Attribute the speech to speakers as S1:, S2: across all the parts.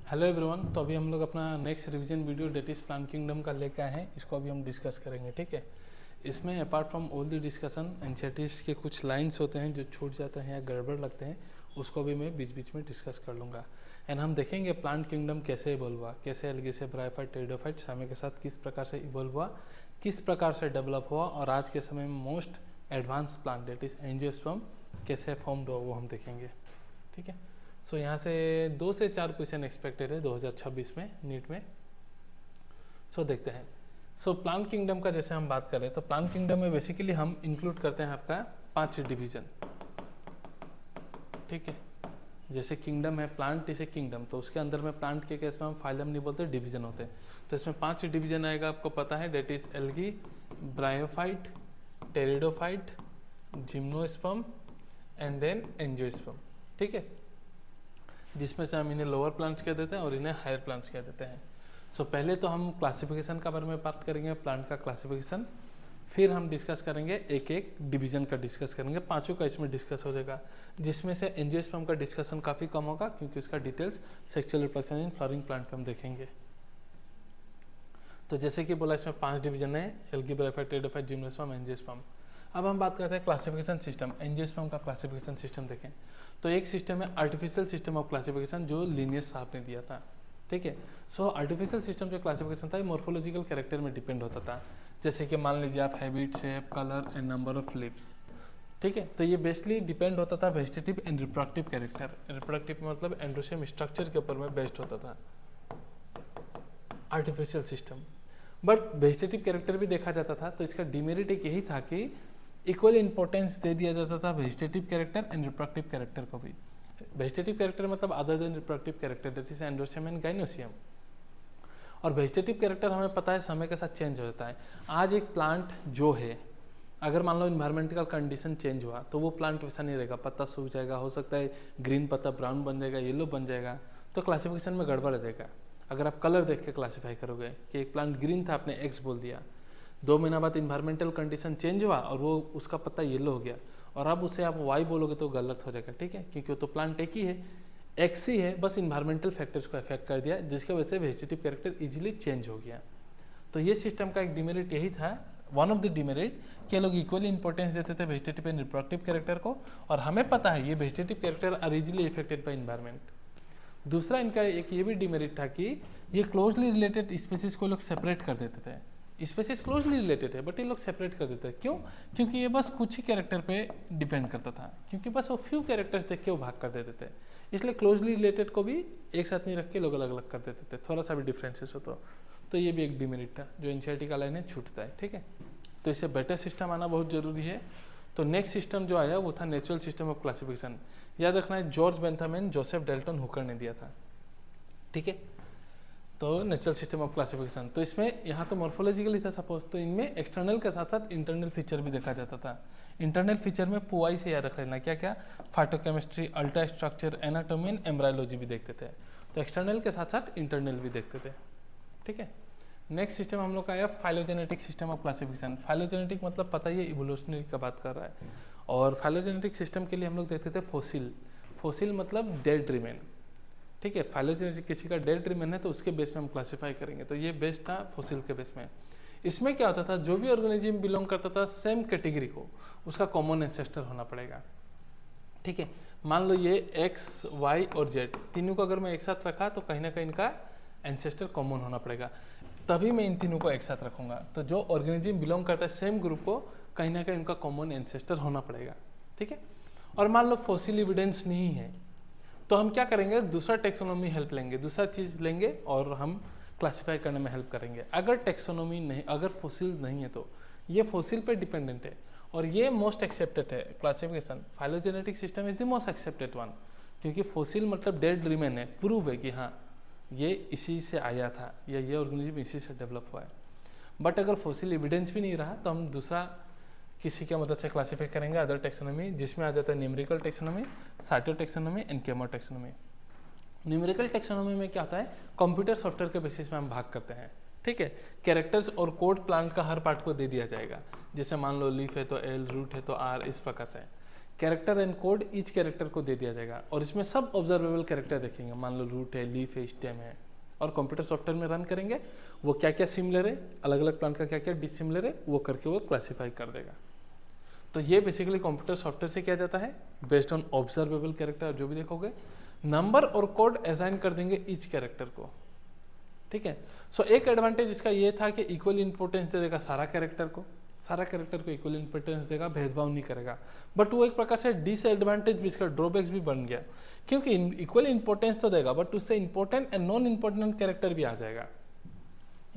S1: Hello everyone. तो अभी हम लोग अपना next revision video that is plant kingdom का लेकर आए हैं। इसको अभी हम डिस्कस करेंगे, ठीक है। इसमें apart from all the discussion NCERT के कुछ लाइंस होते हैं जो छूट जाते हैं या गड़बड़ लगते हैं, उसको भी मैं बीच बीच में डिस्कस कर लूँगा। एंड हम देखेंगे प्लांट किंगडम कैसे इवॉल्व हुआ, कैसे अलगे से ब्रायोफाइट टेरिडोफाइट समय के साथ किस प्रकार से इवॉल्व हुआ, किस प्रकार से डेवलप हुआ, और आज के समय में most advanced plant that is angiosperm कैसे फॉर्म्ड हुआ वो हम देखेंगे, ठीक है। सो यहाँ से 2 से 4 क्वेश्चन एक्सपेक्टेड है 2026 में नीट में। सो देखते हैं। सो प्लांट किंगडम का जैसे हम बात करें तो प्लांट किंगडम में बेसिकली हम इंक्लूड करते हैं आपका 5 डिवीजन, ठीक है। जैसे किंगडम है, प्लांट इसे किंगडम, तो उसके अंदर में प्लांट के केस में हम फाइलम नहीं बोलते, डिवीजन होते हैं। तो इसमें 5 डिवीजन आएगा, आपको पता है, that is algae, bryophyte, pteridophyte, gymnosperm and then angiosperm, ठीक है। जिसमें से हम इन्हें लोअर प्लांट्स कह देते हैं और इन्हें हायर प्लांट्स कह देते हैं। सो पहले तो हम क्लासिफिकेशन का बारे में बात करेंगे, प्लांट का क्लासिफिकेशन, फिर हम डिस्कस करेंगे एक एक डिवीजन का डिस्कस करेंगे, पांचों का इसमें डिस्कस हो जाएगा। जिसमें से एंजियोस्पर्म का डिस्कशन काफ़ी कम होगा क्योंकि उसका details sexual reproduction in flowering plant पे हम देखेंगे। तो जैसे कि बोला इसमें 5 डिवीजन है, algae, bryophyte, pteridophyte, gymnosperm, angiosperm. अब हम बात करते हैं क्लासिफिकेशन सिस्टम। एंजियोस्पर्म का क्लासिफिकेशन सिस्टम देखें तो एक सिस्टम है आर्टिफिशियल सिस्टम ऑफ क्लासिफिकेशन जो लिनियस साहब ने दिया था, ठीक है। सो आर्टिफिशियल सिस्टम जो क्लासिफिकेशन था मॉर्फोलॉजिकल कैरेक्टर में डिपेंड होता था। जैसे कि मान लीजिए आप habit, shape, colour and number of lips, ठीक है। तो ये बेस्डली डिपेंड होता था vegetative and reproductive character. Reproductive मतलब एंड्रोसियम स्ट्रक्चर के ऊपर में बेस्ड होता था artificial system. But vegetative character भी देखा जाता था, तो इसका डिमेरिट एक यही था कि इक्वल इंपॉर्टेंस दे दिया जाता था vegetative character and reproductive character को भी। वेजिटेटिव कैरेक्टर मतलब other than reproductive character, that is androecium and gynoecium. और वेजिटेटिव कैरेक्टर हमें पता है समय के साथ चेंज हो जाता है। आज एक प्लांट जो है, अगर मान लो इन्वायरमेंटल कंडीशन चेंज हुआ तो वो प्लांट वैसा नहीं रहेगा, पत्ता सूख जाएगा, हो सकता है ग्रीन पत्ता ब्राउन बन जाएगा, येलो बन जाएगा, तो क्लासिफिकेशन में गड़बड़ रहेगा। अगर आप कलर देख के क्लासीफाई करोगे कि एक प्लांट ग्रीन था, आपने एक्स बोल दिया, 2 महीना बाद इन्वायरमेंटल कंडीशन चेंज हुआ और वो उसका पत्ता येलो हो गया, और अब उसे आप वाई बोलोगे तो गलत हो जाएगा, ठीक है, क्योंकि वो तो प्लांट एक ही है, एक्स ही है, बस इन्वायरमेंटल फैक्टर्स को अफेक्ट कर दिया जिसकी वजह से वेजिटेटिव कैरेक्टर इजीली चेंज हो गया। तो ये सिस्टम का एक डिमेरिट यही था, वन ऑफ द डिमेरिट, कि लोग इक्वली इंपॉर्टेंस देते थे वेजिटेटिव एंड रिप्रोडक्टिव कैरेक्टर को, और हमें पता है ये vegetative character are easily affected by environment. दूसरा इनका एक ये भी डिमेरिट था कि ये क्लोजली रिलेटेड स्पीसीज को लोग सेपरेट कर देते थे। स्पीसीज क्लोजली रिलेटेड है बट ये लोग सेपरेट कर देते हैं, क्यों? क्योंकि ये बस कुछ ही कैरेक्टर पे डिपेंड करता था, क्योंकि बस वो फ्यू कैरेक्टर्स देख के वो भाग कर देते थे, इसलिए क्लोजली रिलेटेड को भी एक साथ नहीं रख के लोग अलग अलग कर देते थे, थोड़ा सा भी डिफरेंसेस हो तो ये भी एक डिमेरिट था जो एनसीईआरटी का लाइन है छूटता है, ठीक है। तो इससे बेटर सिस्टम आना बहुत जरूरी है। तो नेक्स्ट सिस्टम जो आया वो था नेचुरल सिस्टम ऑफ क्लासिफिकेशन। याद रखना है George Bentham and Joseph Dalton Hooker ने दिया था, ठीक है। तो नेचुरल सिस्टम ऑफ क्लासिफिकेशन, तो इसमें यहाँ तो मॉर्फोलॉजिकल ही था सपोज, तो इनमें एक्सटर्नल के साथ साथ इंटरनल फीचर भी देखा जाता था। इंटरनल फीचर में पुआई से याद रख लेना क्या क्या, phytochemistry, ultra structure, anatomy and embryology भी देखते थे। तो एक्सटर्नल के साथ साथ इंटरनल भी देखते थे, ठीक है। नेक्स्ट सिस्टम हम लोग का आया phylogenetic system of classification. Phylogenetic मतलब पता ही है इवोल्यूशनरी का बात कर रहा है, और फाइलोजेनेटिक सिस्टम के लिए हम लोग देखते थे फोसिल। फोसिल मतलब डेड रिमेन, ठीक है। फाइलोजेनेटिक किसी का डेड रिमेन है तो उसके बेस में हम क्लासिफाई करेंगे, तो ये बेस था फोसिल के बेस में। इसमें क्या होता था, जो भी ऑर्गेनिज्म बिलोंग करता था सेम कैटेगरी को, उसका कॉमन एंसेस्टर होना पड़ेगा, ठीक है। मान लो ये एक्स, वाई और जेड तीनों को अगर मैं एक साथ रखा तो कहीं ना कहीं इनका एंसेस्टर कॉमन होना पड़ेगा, तभी मैं इन तीनों को एक साथ रखूंगा। तो जो ऑर्गेनिज्म बिलोंग करता है सेम ग्रुप को, कहीं ना कहीं उनका कॉमन एंसेस्टर होना पड़ेगा, ठीक है। और मान लो फॉसिल एविडेंस नहीं है तो हम क्या करेंगे, दूसरा टेक्सोनोमी हेल्प लेंगे, दूसरा चीज लेंगे और हम क्लासिफाई करने में हेल्प करेंगे। अगर टेक्सोनोमी नहीं, अगर फॉसिल नहीं है तो ये फॉसिल पे डिपेंडेंट है, और ये मोस्ट एक्सेप्टेड है classification. Phylogenetic system is the most accepted one, क्योंकि फॉसिल मतलब डेड रिमेन है, प्रूव है कि हाँ ये इसी से आया था या ये ऑर्गेनिज्म इसी से डेवलप हुआ है। बट अगर फॉसिल एविडेंस भी नहीं रहा तो हम दूसरा किसी की मदद से क्लासिफाई करेंगे, अदर टेक्सोनोमी, जिसमें आ जाता है numerical taxonomy, cytotaxonomy and chemotaxonomy. Numerical taxonomy में क्या होता है, कंप्यूटर सॉफ्टवेयर के बेसिस में हम भाग करते हैं, ठीक है। कैरेक्टर्स और कोड प्लांट का हर पार्ट को दे दिया जाएगा, जैसे मान लो लीफ है तो एल, रूट है तो आर, इस प्रकार से। Character and code each character को दे दिया जाएगा और इसमें सब ऑब्जर्वेबल कैरेक्टर देखेंगे, मान लो रूट है, लीफ है, स्टेम है, और कंप्यूटर सॉफ्टवेयर में रन करेंगे, वो क्या क्या सिमिलर है, अलग अलग प्लांट का क्या क्या डिसिमिलर है, वो करके वो क्लासीफाई कर देगा। तो ये बेसिकली कंप्यूटर सॉफ्टवेयर से किया जाता है बेस्ड ऑन ऑब्जर्वेबल कैरेक्टर। जो भी देखोगे नंबर और कोड असाइन कर देंगे ईच कैरेक्टर को, ठीक है। सो एक एडवांटेज इसका ये था कि इक्वल इंपॉर्टेंस दे देगा सारा कैरेक्टर को इक्वल इंपॉर्टेंस देगा, भेदभाव नहीं करेगा। बट वो एक प्रकार से डिसएडवांटेज भी, इसका ड्रॉबैक्स भी बन गया, क्योंकि इक्वल इंपॉर्टेंस तो देगा बट उससे important and non important character भी आ जाएगा।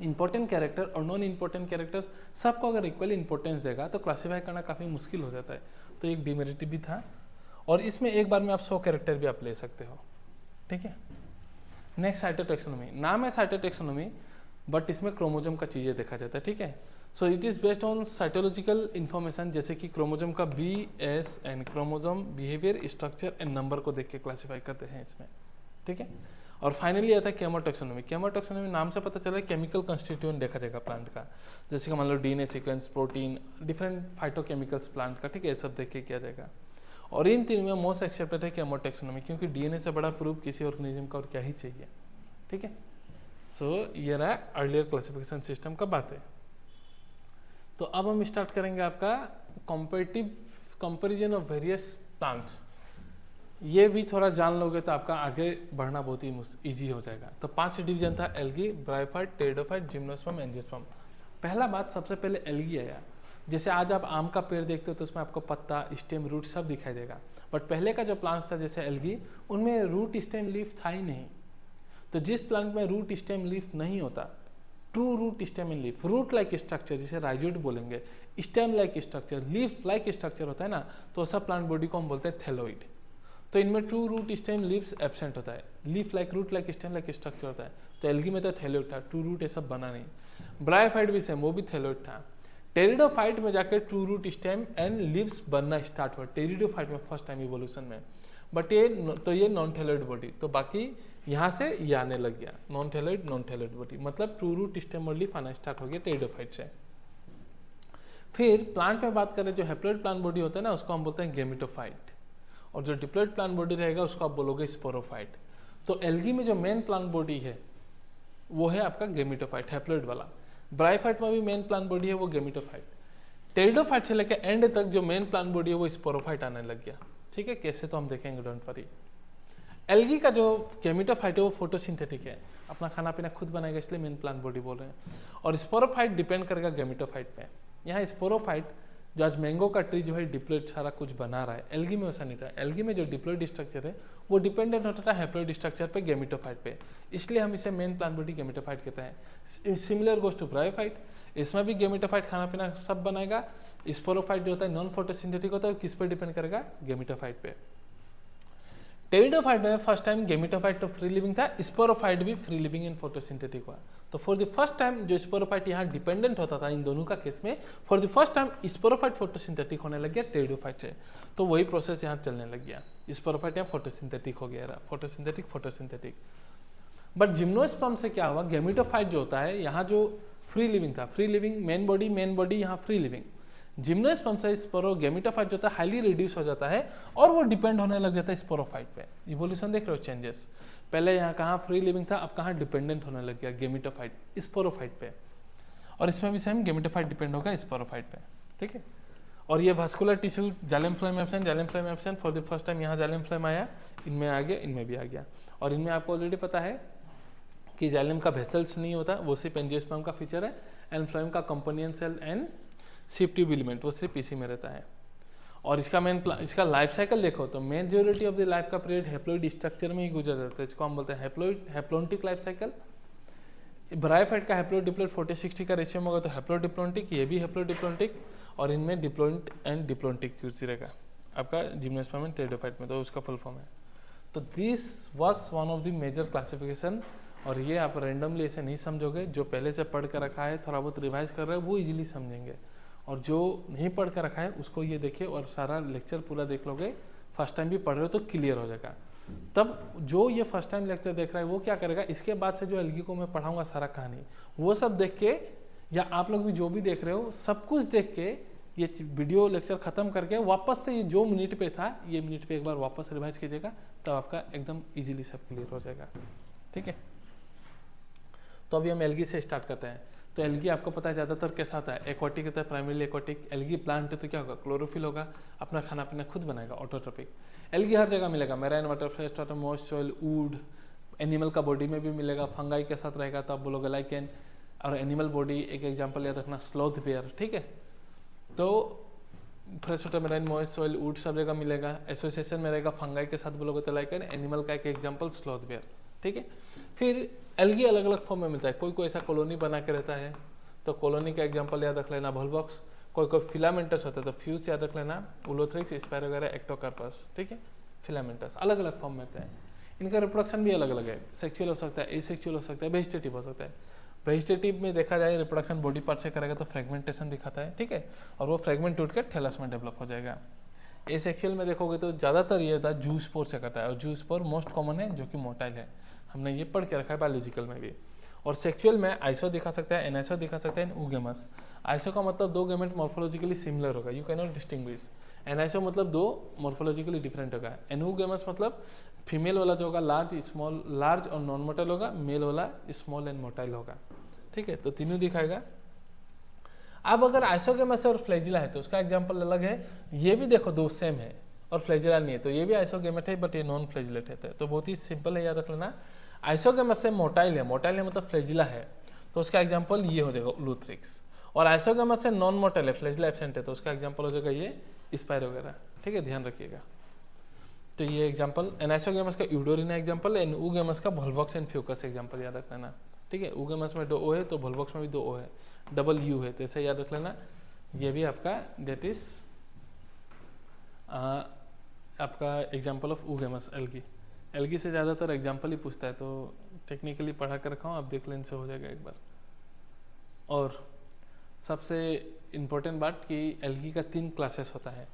S1: इंपॉर्टेंट कैरेक्टर और नॉन इंपॉर्टेंट कैरेक्टर सबको अगर इक्वल इंपॉर्टेंस देगा तो क्लासीफाई करना काफ़ी मुश्किल हो जाता है, तो एक डिमेरिट भी था। और इसमें एक बार में आप 100 कैरेक्टर भी आप ले सकते हो, ठीक है। नेक्स्ट साइटोटैक्सोनॉमी, नाम है साइटोटैक्सोनॉमी बट इसमें क्रोमोजोम का चीज़ें देखा जाता है, ठीक है। So it is based on cytological information, जैसे कि क्रोमोजोम का BS chromosome behaviour, structure and number को देख के क्लासीफाई करते हैं इसमें, ठीक है। और फाइनली आता है केमोटैक्सोनॉमी। केमोटैक्सोनॉमी नाम से पता चला है केमिकल कंस्टिट्यूएंट देखा जाएगा प्लांट का, जैसे कि मान लो DNA sequence, protein, different phytochemicals plant का, ठीक है, सब देख के किया जाएगा। और इन तीन में मोस्ट एक्सेप्टेड है केमोटैक्सोनॉमी, क्योंकि DNA से बड़ा प्रूफ किसी ऑर्गेनिज्म का और क्या ही चाहिए, ठीक है। सो ये रहा अर्लियर क्लासिफिकेशन सिस्टम का बात है। तो अब हम स्टार्ट करेंगे आपका competitive comparison of various plants. ये भी थोड़ा जान लोगे तो आपका आगे बढ़ना बहुत ही ईजी हो जाएगा। तो 5 डिवीजन था, algae, bryophyte, pteridophyte, gymnosperm, angiosperm. पहला बात सबसे पहले एल्गी आया। जैसे आज आप आम का पेड़ देखते हो तो उसमें आपको पत्ता, स्टेम, रूट सब दिखाई देगा, बट पहले का जो प्लांट्स था जैसे एल्गी, उनमें रूट, स्टेम, लीफ था ही नहीं। तो जिस प्लांट में रूट, स्टेम, लीफ नहीं होता, true root, stem and leaf, root like structure जिसे राइजोइड बोलेंगे, stem like structure, leaf like structure होता है ना, तो सब प्लांट बॉडी को हम बोलते हैं थैलोइड। तो इनमें true root, stem, leaves absent होता है, leaf like, root like, stem like structure होता है। तो एल्गी में तो थैलोइड था, ट्रू रूट ये सब बना नहीं। ब्रायोफाइट भी सेम, वो भी थैलोइड था। टेरिडोफाइट में जाकर true root, stem and leaves बनना स्टार्ट हुआ, टेरिडोफाइट में फर्स्ट टाइम इवोल्यूशन में। बट ये नॉन थैलोइड बॉडी, तो बाकी यहाँ से ये आने लग गया, नॉन थैलोइड बॉडी, मतलब ट्रू रूट, स्टेम और लीफ आना स्टार्ट हो गया टेरिडोफाइट से। फिर प्लांट में बात करें, जो हैप्लॉइड प्लांट बॉडी होता है ना, उसको हम बोलते हैं गेमिटोफाइट, और जो डिप्लॉइड प्लांट बॉडी रहेगा उसको आप बोलोगे स्पोरोफाइट। तो एल्गी में जो मेन प्लांट बॉडी है वो है आपका गेमिटोफाइट, हैप्लॉइड वाला। ब्रायोफाइट में भी मेन प्लांट बॉडी है वो गेमिटोफाइट। टेरिडोफाइट से लेकर एंड तक जो मेन प्लांट बॉडी है वो स्पोरोफाइट आने लग गया, ठीक है। कैसे तो हम देखेंगे, डोंट वरी। एल्गी का जो गेमिटोफाइट है वो फोटोसिंथेटिक है, अपना खाना पीना खुद बनाएगा, इसलिए मेन प्लांट बॉडी बोल रहे हैं। और स्पोरोफाइट डिपेंड करेगा गेमिटोफाइट पे। यहाँ स्पोरोफाइट जो आज मैंगो का ट्री जो है डिप्लॉइड सारा कुछ बना रहा है, एल्गी में वैसा नहीं था। एल्गी में जो डिप्लॉइड स्ट्रक्चर है वो डिपेंडेंट होता था हैप्लॉइड स्ट्रक्चर पे, गेमिटोफाइट पे, इसलिए हम इसे मेन प्लांट बॉडी गेमिटोफाइट कहते हैं। सिमिलर गोज टू ब्रायोफाइट, इसमें भी गेमिटोफाइट खाना पीना सब बनाएगा। स्पोरोफाइट जो होता है नॉन फोटोसिंथेटिक होता है, किस पे डिपेंड करेगा, गेमिटोफाइट पे। टेरिडोफाइट में फर्स्ट टाइम गेमिटोफाइट तो फ्री लिविंग था, स्पोरोफाइट भी फ्री लिविंग एंड फोटोसिंथेटिक हुआ। तो फॉर द फर्स्ट टाइम जो स्पोरोफाइट यहाँ डिपेंडेंट होता था इन दोनों का केस में, for the first time sporophyte photosynthetic होने लग गया टेरिडोफाइट से। तो वही प्रोसेस यहाँ चलने लग गया, स्पोरोफाइट यहाँ फोटोसिंथेटिक हो गया, फोटोसिंथेटिक। बट जिम्नोस्पर्म से क्या हुआ, गेमिटोफाइट जो होता है यहाँ जो फ्री लिविंग था, फ्री लिविंग मेन बॉडी यहाँ फ्री लिविंग, जिम्नोस्पर्म से गेमिटोफाइट जो होता है हाईली रिड्यूस हो जाता है और वो डिपेंड होने लग जाता है स्पोरोफाइट पे। इवोल्यूशन देख रहे हो चेंजेस, पहले यहाँ कहाँ फ्री लिविंग था, अब कहाँ डिपेंडेंट होने लग गया गेमिटोफाइट स्पोरोफाइट पे। और इसमें भी सेम गेमिटोफाइट डिपेंड होगा स्पोरोफाइट पे, ठीक है। और ये vascular tissue xylem phloem absent, for the first time यहाँ जाइलम फ्लोएम आया, इनमें आ गया, इनमें भी आ गया। और इनमें आपको ऑलरेडी पता है कि जाइलम का वेसल्स नहीं होता, वो सिर्फ एंजियोस्पर्म का फीचर है, एंड फ्लोएम का कंपोनेंट सेल एंड शिफ्ट ट्यूब एलिमेंट वो सिर्फ इसी में रहता है। और इसका लाइफ साइकिल देखो तो मेजोरिटी ऑफ द लाइफ का पीरियड हैप्लॉइड स्ट्रक्चर में ही गुजर जाता है, इसको हम बोलते हैं हैप्लोन्टिक लाइफ साइकिल। ब्रायोफाइट का हैप्लॉइड डिप्लॉइड 40-60 का रेशियो होगा, तो हैप्लॉइड डिप्लॉन्टिक, ये भी हैप्लॉइड डिप्लॉन्टिक, और इनमें डिप्लॉइंट एंड डिप्लॉन्टिक यूज रहेगा आपका जिम्नोस्पर्म एंड टेरिडोफाइट में, तो उसका फुल फॉर्म है। तो this was one of the major classification, और ये आप रैंडमली ऐसे नहीं समझोगे, जो पहले से पढ़ कर रखा है, थोड़ा बहुत रिवाइज कर रहे हैं, वो इजीली समझेंगे, और जो नहीं पढ़ कर रखा है उसको ये देखिए और सारा लेक्चर पूरा देख लोगे, फर्स्ट टाइम भी पढ़ रहे हो तो क्लियर हो जाएगा। तब जो ये फर्स्ट टाइम लेक्चर देख रहा है वो क्या करेगा, इसके बाद से जो एल्गी को मैं पढ़ाऊंगा सारा कहानी, वो सब देख के, या आप लोग भी जो भी देख रहे हो सब कुछ देख के ये वीडियो लेक्चर खत्म करके वापस से ये जो मिनट पे था ये मिनट पे एक बार वापस रिवाइज कीजिएगा, तब आपका एकदम इजीली सब क्लियर हो जाएगा। ठीक है, तो अभी हम एल्गी से स्टार्ट करते हैं। तो एल्गी आपको पता है ज़्यादातर कैसा होता है, एक्वाटिक होता है, प्राइमरीली एक्वाटिक। एल्गी प्लांट है तो क्या होगा, क्लोरोफिल होगा, अपना खाना पीना खुद बनाएगा, ऑटोट्रोपिक। एल्गी हर जगह मिलेगा, marine water, fresh water, moist soil, would, animal का बॉडी में भी मिलेगा, फंगाई के साथ रहेगा तो आप बोलोगे लाइकेन। और एनिमल बॉडी एक एग्जाम्पल याद रखना, स्लॉथ बेयर। ठीक है, तो fresh water, marine, moist soil, would सब जगह मिलेगा। एसोसिएशन में रहेगा फंगाई के साथ बोलोगे तो लाइकेन। एनिमल का एक एग्जाम्पल स्लॉथ बेयर। ठीक है, फिर एल्गी अलग अलग फॉर्म में मिलता है। कोई कोई ऐसा कॉलोनी बना के रहता है तो कॉलोनी का एग्जांपल याद रख लेना, वॉलवॉक्स। कोई कोई फिलामेंटस होता है तो फ्यूज याद रख लेना, उलोथ्रिक्स, स्पाइरो वगैरह, एक्टोकार्पस। ठीक है, फिलामेंटस अलग अलग फॉर्म में होते हैं। इनका रिप्रोडक्शन भी अलग अलग है, सेक्सुअल हो सकता है, एसेक्सुअल हो सकता है, वेजिटेटिव हो सकता है। वेजिटेटिव में देखा जाए रिप्रोडक्शन बॉडी पार्ट से करेगा तो फ्रेगमेंटेशन दिखाता है। ठीक है, और वो फ्रेगमेंट टूट कर थैलस में डेवलप हो जाएगा। एसेक्सुअल में देखोगे तो ज़्यादातर ये होता है जूस्पोर से करता है, और जूस्पोर मोस्ट कॉमन है जो कि मोटाइल है, हमने ये पढ़ के रखा है बायोलॉजिकल में भी। और सेक्सुअल में आइसो दिखा सकता है, एनआइसो दिखा सकता है, ऊगेमस। आइसो का मतलब दो गैमेट मॉर्फोलॉजिकली सिमिलर होगा, यू कैन नॉट डिस्टिंग्विश। एनआइसो मतलब दो मॉर्फोलॉजिकली डिफरेंट होगा। एनूगेमस मतलब फीमेल वाला जो होगा लार्ज, स्मॉल, लार्ज और नॉन मोटाइल होगा, मेल वाला स्मॉल एंड मोटाइल होगा। ठीक है, तो तीनों दिखाएगा। अब अगर आइसोगेमस और फ्लैजिला है तो उसका एग्जाम्पल अलग है। ये भी देखो दो सेम है और फ्लैजिला नहीं है, तो ये भी आइसोगेमेट है बट ये नॉन फ्लैजिलेटेड है। तो बहुत ही सिंपल है, याद रख लेना। आइसोगेमस से मोटाइल है, मोटाइल है मतलब फ्लैजिला है, तो उसका एग्जाम्पल ये हो जाएगा उलोथ्रिक्स। और आइसोगेमस से नॉन मोटाइल है, फ्लैजिला एब्सेंट है, तो उसका एग्जाम्पल हो जाएगा ये स्पाइरो वगैरह। ठीक है, ध्यान रखिएगा। तो ये एग्जाम्पल एनाइसोगेमस का यूडोरिना एग्जाम्पल है, ऊगेमस का वॉलवॉक्स एंड फ्यूकस एग्जाम्पल याद रख लेना। ठीक है, ऊगेमस में 2 ओ है तो वॉलवॉक्स में भी 2 ओ है, डबल यू है, तो ऐसे याद रख लेना। ये भी आपका डेट इज आपका example of oogamous. Algae, algae से ज़्यादातर एग्जाम्पल ही पूछता है, तो टेक्निकली पढ़ा कर रखा हूँ, आप देख लेने से हो जाएगा एक बार। और सबसे इम्पोर्टेंट बात कि एल्गी का 3 क्लासेस होता है,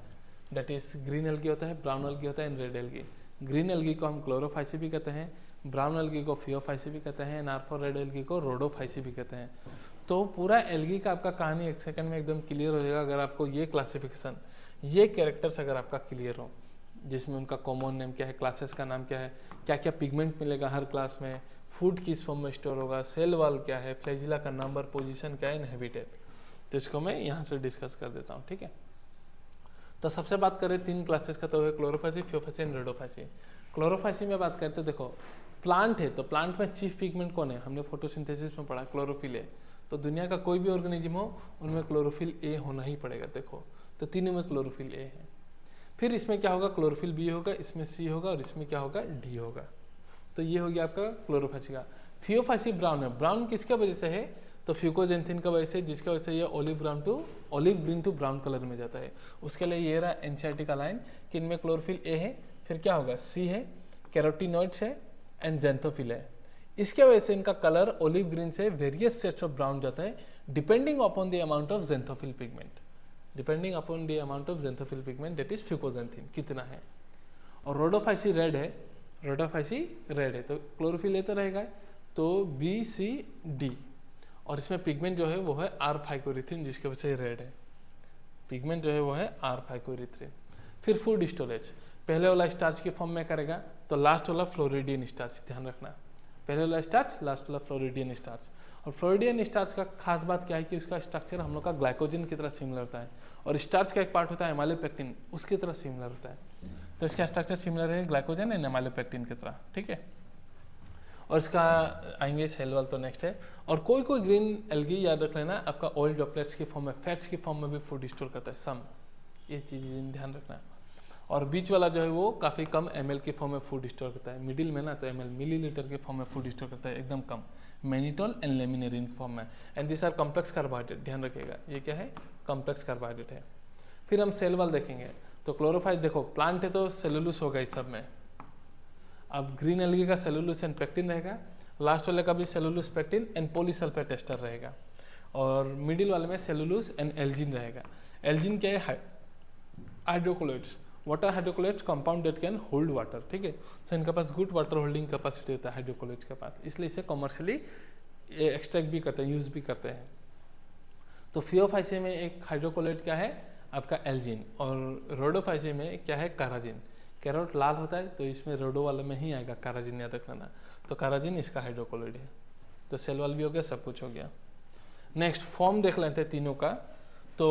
S1: डेट इज ग्रीन एल्गी होता है, ब्राउन एल्गी होता है and red algae. Green algae को हम क्लोरोफाइसी भी कहते हैं, ब्राउन एल्गी को फियोफाइसी भी कहते हैं, एंड फॉर रेड एल्गी को रोडोफाइसी भी कहते हैं। तो पूरा एल्गी का आपका कहानी एक सेकंड में एकदम क्लियर हो जाएगा अगर आपको ये क्लासिफिकेशन, ये कैरेक्टर्स अगर आपका क्लियर हो, जिसमें उनका कॉमन नेम क्या है, क्लासेस का नाम क्या है, क्या क्या पिगमेंट मिलेगा हर क्लास में, फूड किस फॉर्म में स्टोर होगा, सेल वॉल क्या है, फ्लैजिला का नंबर, पोजीशन क्या है इन हैबिटेट, तो इसको मैं यहाँ से डिस्कस कर देता हूँ। ठीक है, तो सबसे बात करें 3 क्लासेस का, तो है क्लोरोफाइसी, फियोफाइसी एंड रेडोफाइसी। क्लोरोफाइसी में बात करते देखो, प्लांट है तो प्लांट में चीफ पिगमेंट कौन है, हमने फोटोसिंथेसिस में पढ़ा, क्लोरोफिल है। तो दुनिया का कोई भी ऑर्गेनिज्म हो उनमें क्लोरोफिल ए होना ही पड़ेगा। देखो तो तीनों में क्लोरोफिल ए है। फिर इसमें क्या होगा, क्लोरोफिल बी होगा, इसमें सी होगा और इसमें क्या होगा, डी होगा। तो ये हो गया आपका क्लोरोफाइसी का। फियोफाइसी ब्राउन है, ब्राउन किसके वजह से है, तो फ्यूकोजेंथिन का वजह से, जिसकी वजह से ये olive green to brown colour में जाता है। उसके लिए ये रहा एनसीईआरटी का लाइन कि इनमें क्लोरोफिल ए है, फिर क्या होगा, सी है, कैरोटीनॉइड्स है एंड ज़ैंथोफिल है। इसके वजह से इनका कलर ऑलिव ग्रीन से वेरियस शेड्स ऑफ ब्राउन जाता है, depending upon the amount of xanthophyll pigment, depending upon the amount of xanthophyll pigment that is fucoxanthin कितना है। और रोडोफाइसी रेड है, रोडोफाइसी रेड है, तो क्लोरोफिल ए तो रहेगा, तो बी सी डी, और इसमें पिगमेंट जो है वो है आर फाइकोरिथ्रिन, जिसकी वजह से रेड है। पिगमेंट जो है वो है आर फाइकोरिथ्रिन। फिर फूड स्टोरेज, पहले वाला स्टार्च के फॉर्म में करेगा तो लास्ट वाला फ्लोरिडियन स्टार्च, ध्यान रखना, पहले वाला स्टार्च, लास्ट वाला फ्लोरिडियन स्टार्च। और फ्लोरिडियन स्टार्च का खास बात क्या है कि उसका स्ट्रक्चर हम लोग का ग्लाइकोजन की तरह सिमिलर होता है, और स्टार्च का एक पार्ट होता है एमाइलोपेक्टिन, उसकी तरह सिमिलर होता है। तो इसका स्ट्रक्चर सिमिलर है ग्लाइकोजन एंड एमाइलोपेक्टिन की तरह। ठीक है, और इसका आएंगे सेल वॉल तो नेक्स्ट है। और कोई कोई ग्रीन एल्गी याद रख लेना आपका ऑयल ड्रॉपलेट्स की फॉर्म में, फैट्स की फॉर्म में भी फूड स्टोर करता है सम, ये चीज़ ध्यान रखना। और बीच वाला जो है वो काफ़ी कम ml के फॉर्म में फूड स्टोर करता है, मिडिल में ना तो ml मिलीलीटर के फॉर्म में फूड स्टोर करता है, एकदम कम, मैनिटोल एंड लेमिनेरिन फॉर्म में। And this are complex carbohydrate, ध्यान रखिएगा ये क्या है, कॉम्प्लेक्स कार्बोहाइड्रेट है। फिर हम सेल वॉल देखेंगे, तो क्लोरोफाइल देखो, प्लांट है तो सेलुलोस होगा इस सब में। अब ग्रीन एल्गी का सेलुलोस एंड पेक्टिन रहेगा, लास्ट वाले का भी cellulose pectin and polysulphate ester रहेगा, और मिडिल वाले में सेलुलोस एंड एल्जिन रहेगा। एल्जिन क्या है, hydrocolloids, water hydrocolloids compound that can hold water. ठीक है, सो इनके पास गुड वाटर होल्डिंग कैपेसिटी होता है हाइड्रोकोलोइड्स के पास, इसलिए इसे कमर्शियली एक्सट्रैक्ट भी करते हैं, यूज भी करते हैं। तो फियोफाइसी में एक हाइड्रोकोलोइड क्या है, आपका एल्जिन, और रोडोफाइसी में क्या है, काराजिन। कैरोट लाल होता है तो इसमें रोडो वाले में ही आएगा काराजिन, याद रखना। तो काराजिन इसका हाइड्रोकोलोइड है। तो सेल वॉल भी हो गया, सब कुछ हो गया। नेक्स्ट फॉर्म देख लेते हैं तीनों का। तो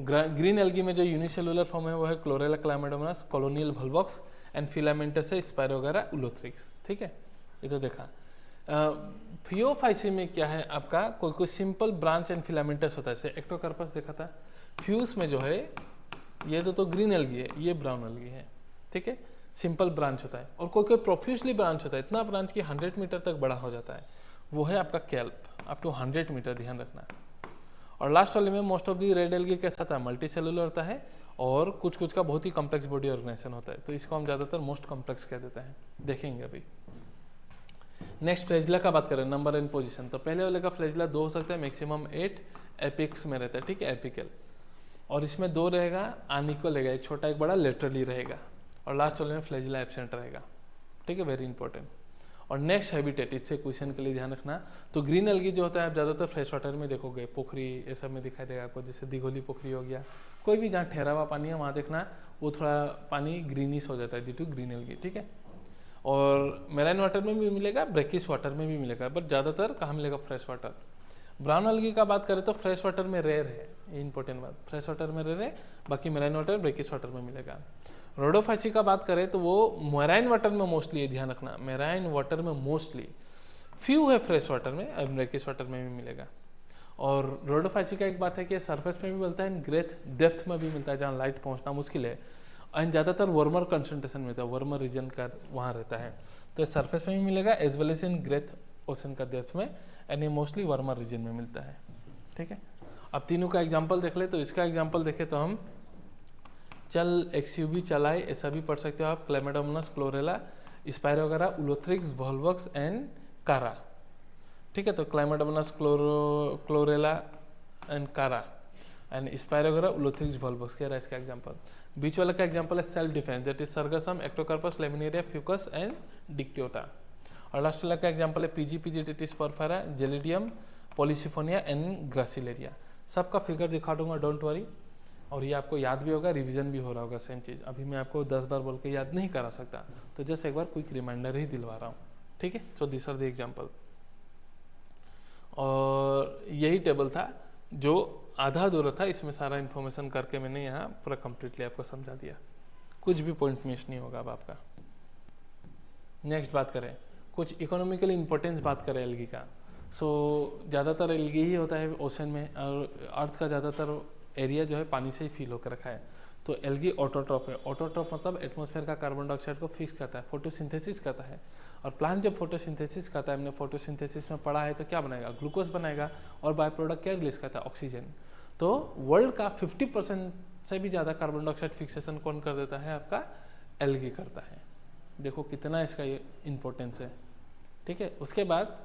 S1: ग्रीन एल्गी में जो यूनिसेलुलर फॉर्म है वो है क्लोरेला क्लाइमेडोमोनास, कॉलोनियल वोल्वॉक्स एंड फिलामेंटस है स्पायरोगेरा उलोथ्रिक्स। ठीक है, ये तो देखा। फियोफाइसी में क्या है आपका, कोई कोई सिंपल ब्रांच एंड फिलामेंटस होता है, जैसे एक्टोकार्पस देखा था। फ्यूज में जो है ये तो ग्रीन एल्गी है, ये ब्राउन एल्गी है। ठीक है, सिंपल ब्रांच होता है। और कोई कोई प्रोफ्यूजली ब्रांच होता है, इतना ब्रांच की 100 मीटर तक बड़ा हो जाता है, वो है आपका कैल्प, अप टू 100 मीटर, ध्यान रखना। और लास्ट वाले में most of the red algae कैसा था, मल्टी सेलुलर होता है, और कुछ कुछ का बहुत ही कॉम्प्लेक्स बॉडी ऑर्गेनाइजेशन होता है, तो इसको हम ज़्यादातर मोस्ट कॉम्प्लेक्स कह देते हैं, देखेंगे अभी। नेक्स्ट फ्लैजिला का बात करें, नंबर एंड पोजीशन। तो पहले वाले का फ्लैजिला 2 हो सकता है, मैक्सिमम 8 एपिक्स में रहता है। ठीक है, एपिकल, और इसमें 2 रहेगा, अनइक्वल रहेगा, एक छोटा एक बड़ा लेटरली रहेगा, और लास्ट वाले में फ्लैजिला एब्सेंट रहेगा। ठीक है, वेरी इंपॉर्टेंट। और नेक्स्ट हैबिटेट, इससे क्वेश्चन के लिए ध्यान रखना। तो ग्रीन एल्गी जो होता है आप ज़्यादातर फ्रेश वाटर में देखोगे, पोखरी ये सब में दिखाई देगा आपको, जैसे दिघोली पोखरी हो गया, कोई भी जहाँ ठहरा हुआ पानी है वहाँ देखना, वो थोड़ा पानी ग्रीनिश हो जाता है ड्यू टू ग्रीन एल्गी। ठीक है, और मेराइन वाटर में भी मिलेगा, ब्रेकिश वाटर में भी मिलेगा, बट ज़्यादातर कहाँ मिलेगा, फ्रेश वाटर। ब्राउन एल्गी का बात करें तो फ्रेश वाटर में रेयर है, ये इंपॉर्टेंट बात, फ्रेश वाटर में रेयर है, बाकी मेराइन वाटर ब्रेकिश वाटर में मिलेगा। रोडोफाइसी का बात करें तो वो मेराइन वाटर में मोस्टली है, ध्यान रखना, मेराइन वाटर में मोस्टली, फ्यू है फ्रेश वाटर में, और ब्रेकिश वाटर में भी मिलेगा। और रोडोफाइसी का एक बात है कि सरफेस में भी मिलता है, ग्रेथ डेप्थ में भी मिलता है, जहाँ लाइट पहुँचना मुश्किल है, एंड ज़्यादातर वार्मर कंसंट्रेशन में मिलता है, वार्मर रीजन का वहाँ रहता है, तो सरफेस में भी मिलेगा as well as in great ocean का डेप्थ में, एंड ये मोस्टली वार्मर रीजन में मिलता है। ठीक है, अब तीनों का एग्जाम्पल देख ले। तो इसका एग्जाम्पल देखे तो हम चल, एक्सयूवी, चलाए, ऐसा भी पढ़ सकते हो आप, Chlamydomonas, Chlorella, Spirogyra, Ulothrix, Volvox and Chara. ठीक है, तो Chlamydomonas, Chlorella and Chara, and Spirogyra, Ulothrix, Volvox, क्या रहा इसका एग्जाम्पल। बीच वाला का एग्जाम्पल है self defence, that is Sargassum, Ectocarpus, Laminaria, Fucus and Dictyota. और लास्ट वाला का एग्जाम्पल है पीजी, पीजीटिटिस Porphyra, Gelidium, Polysiphonia and Gracilaria. सबका फिगर दिखा दूंगा, डोंट वरी, और ये आपको याद भी होगा, रिवीजन भी हो रहा होगा सेम चीज़। अभी मैं आपको 10 बार बोल के याद नहीं करा सकता, तो जस्ट एक बार क्विक रिमाइंडर ही दिलवा रहा हूँ। ठीक है, so this are the example. और यही टेबल था जो आधा अधूरा था, इसमें सारा इन्फॉर्मेशन करके मैंने यहाँ पूरा कम्प्लीटली आपको समझा दिया, कुछ भी पॉइंट मिस नहीं होगा अब आपका। नेक्स्ट बात करें, कुछ इकोनॉमिकल इंपॉर्टेंस बात करें एल्गी का। सो ज़्यादातर एल्गी ही होता है ओशन में, और अर्थ का ज़्यादातर एरिया जो है पानी से ही फील होकर रखा है। तो एल्गी ऑटोट्रॉफ है, ऑटोट्रॉफ मतलब एटमॉस्फेयर का कार्बन डाइऑक्साइड को फिक्स करता है, फोटोसिंथेसिस करता है। और प्लांट जब फोटोसिंथेसिस करता है, हमने फोटोसिंथेसिस में पढ़ा है, तो क्या बनाएगा, ग्लूकोज बनाएगा, और बाय प्रोडक्ट क्या रिलीज करता है, ऑक्सीजन। तो वर्ल्ड का 50% से भी ज़्यादा कार्बन डाइऑक्साइड फिक्सेशन कौन कर देता है, आपका एल्गी करता है। देखो कितना इसका ये इंपॉर्टेंस है। ठीक है, उसके बाद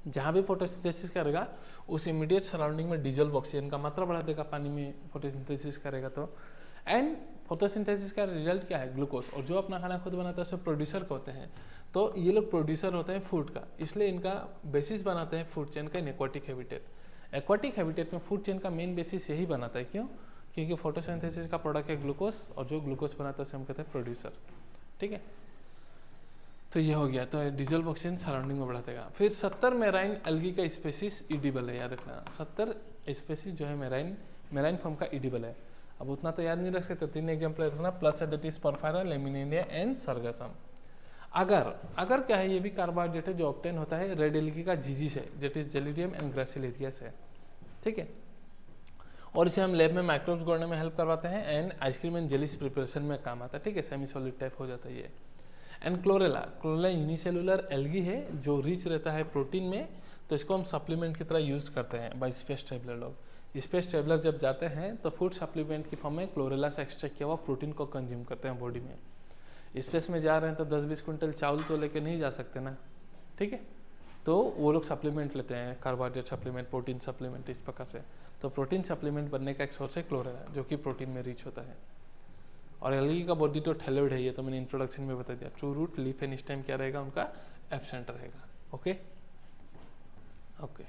S1: जहाँ भी फोटोसिंथेसिस करेगा उस इमीडिएट सराउंडिंग में डीजल ऑक्सीजन का मात्रा बढ़ा देगा, पानी में फोटोसिंथेसिस करेगा तो। एंड फोटोसिंथेसिस का रिजल्ट क्या है, ग्लूकोज, और जो अपना खाना खुद बनाता है उसे प्रोड्यूसर कहते हैं। तो ये लोग प्रोड्यूसर होते हैं फूड का, इसलिए इनका बेसिस बनाते हैं फूड चेन का एक्वाटिक हैबिटेट। एक्वाटिक हैबिटेट में फूड चेन का मेन बेसिस यही बनाता है, क्यों, क्योंकि फोटोसिंथेसिस का प्रोडक्ट है ग्लूकोज, और जो ग्लूकोज बनाता है उसे हम कहते हैं प्रोड्यूसर। ठीक है, तो ये हो गया, तो डीजल ऑक्सीजन सराउंडिंग में बढ़ा देगा। फिर 70 मेराइन एल्गी का स्पेसिस इडिबल है, याद रखना 70 स्पेसिस जो है मेराइन फॉर्म का इडिबल है। अब उतना तो याद नहीं रख सकते, 3 एग्जाम्पल रखना, plus that is Porphyra, Laminaria and Sargassum. अगर क्या है, ये भी कार्बोहाइड्रेट है जो ऑब्टेन होता है रेड एल्गी का जीजी से, दैट इज जेलिडियम एंड ग्रासिलेरिया से। ठीक है, और इसे हम लैब में माइक्रोब्स जोड़ने में हेल्प करवाते हैं, and ice cream and jellies preparation में काम आता है। ठीक है, सेमी सॉलिड टाइप हो जाता है ये। एंड क्लोरेला यूनिसेलुलर एल्गी है जो रिच रहता है प्रोटीन में, तो इसको हम सप्लीमेंट की तरह यूज़ करते हैं बाय स्पेस ट्रेवलर लोग। स्पेस ट्रेवलर जब जाते हैं तो फूड सप्लीमेंट की फॉर्म में क्लोरेला से एक्सट्रैक्ट किया हुआ प्रोटीन को कंज्यूम करते हैं बॉडी में। स्पेस में जा रहे हैं तो 10-20 क्विंटल चावल तो लेके नहीं जा सकते ना। ठीक है, तो वो लोग सप्लीमेंट लेते हैं, कार्बोहाइड्रेट सप्लीमेंट, प्रोटीन सप्लीमेंट, इस प्रकार से। तो प्रोटीन सप्लीमेंट बनने का एक सोर्स है क्लोरेला, जो कि प्रोटीन में रिच होता है। और एल्गी का बॉडी तो थैलोइड है, ये तो मैंने इंट्रोडक्शन में बता दिया। True root, leaf and stem क्या रहेगा, उनका एब्सेंट रहेगा। ओके ओके,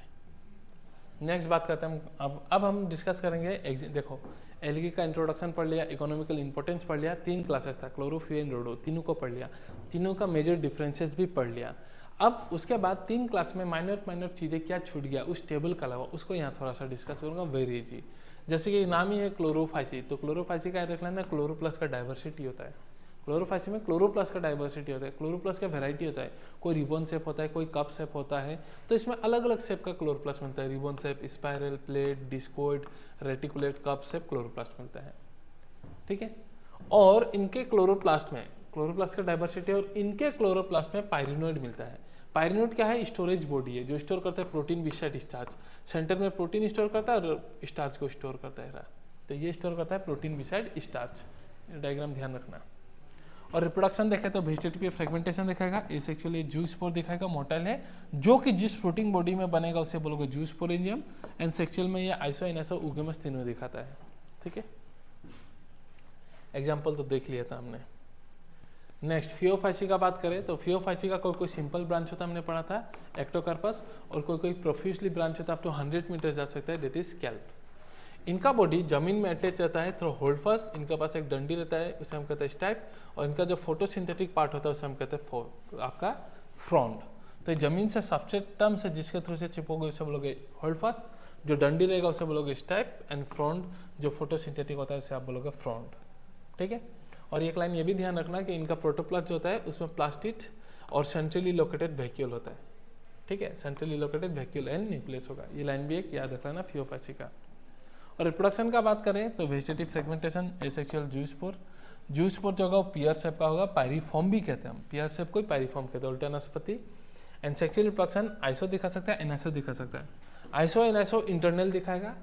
S1: नेक्स्ट बात करते हैं हम। अब हम डिस्कस करेंगे देखो, एल्गी का इंट्रोडक्शन पढ़ लिया, इकोनॉमिकल इंपॉर्टेंस पढ़ लिया, 3 क्लासेस था, क्लोरोफ्यूरिन रोडो, तीनों को पढ़ लिया, तीनों का मेजर डिफरेंसेस भी पढ़ लिया। अब उसके बाद 3 क्लास में माइनर चीज़ें क्या छूट गया उस टेबल का अलावा, उसको यहाँ थोड़ा सा डिस्कस करूँगा वेरी इजी। जैसे कि नाम ही है क्लोरोफाइसी, तो क्लोरोफाइसी का रख लेना, क्लोरो प्लस का डाइवर्सिटी होता है। क्लोरोफाइसी में क्लोरो प्लस का डाइवर्सिटी होता है, क्लोरो प्लस का वेराइटी होता है, कोई रिबन शेप होता है, कोई कप शेप होता है, तो इसमें अलग अलग शेप का क्लोरोप्लास्ट मिलता है, ribbon shape, spiral, plate, discoid, reticulate, cup shape chloroplast मिलता है, ठीक है। और इनके क्लोरोप्लास्ट में क्लोरोप्लास्ट का डाइवर्सिटी, और इनके क्लोरोप्लास्ट में पायरिनोइड मिलता है। पायरिनोइड क्या है? स्टोरेज बॉडी है जो स्टोर करता है प्रोटीन बिसाइड स्टार्च। सेंटर में प्रोटीन स्टोर करता है और स्टार्च को स्टोर करता है, तो ये स्टोर करता है प्रोटीन बिसाइड स्टार्च। डायग्राम ध्यान रखना। और रिप्रोडक्शन देखें तो वेजिटेटिव फ्रेगमेंटेशन दिखाएगा, एसेक्सुअली जूस्पोर दिखाएगा, मोटाइल है, जो कि जिस प्रोटीन बॉडी में बनेगा उसे बोलोगे जूस्पोरेंजियम, एंड सेक्सुअल में ये आइसो एनासो उगेमस तीनों दिखाता है, ठीक है। एग्जाम्पल तो देख लिया था हमने। नेक्स्ट फियोफाइसी का बात करें तो फियोफाइसी का कोई सिंपल ब्रांच होता है, हमने पढ़ा था एक्टोकार्पस, और कोई प्रोफ्यूजली ब्रांच होता है, आप तो 100 मीटर जा सकता है, दैट इज स्कैल्प। इनका बॉडी जमीन में अटैच रहता है थ्रू होल्डफास्ट, इनके पास एक डंडी रहता है उसे हम कहते हैं स्टाइप, और इनका जो फोटोसिंथेटिक पार्ट होता है उसे हम कहते हैं आपका फ्रॉन्ड। तो जमीन से सबसेट टर्म से जिसके थ्रू से चिपोगे उसे बोलोगे होल्डफास्ट, जो डंडी रहेगा उसे बोलोगे स्टाइप, एंड फ्रॉन्ड जो फोटोसिंथेटिक होता है उसे आप बोलोगे फ्रॉन्ड, ठीक है। और एक लाइन ये भी ध्यान रखना कि इनका प्रोटोप्लास्ट जो होता है उसमें प्लास्टिड और सेंट्रली लोकेटेड वैक्यूल होता है, ठीक है, centrally located vacuole and nucleus होगा, ये लाइन भी एक याद रखना फियोफाइसी का। और रिप्रोडक्शन का बात करें तो vegetative fragmentation, asexual zoospore, zoospore जो होगा वो पियर शेप का होगा, पायरीफॉर्म भी कहते हैं हम, पियर शेप को ही पायरीफॉर्म कहते हैं, उल्टा वनस्पति। एंड सेक्सुअल रिप्रोडक्शन आइसो दिखा सकता है, एनासो दिखा सकता है, आइसो एनासो इंटरनल दिखाएगा,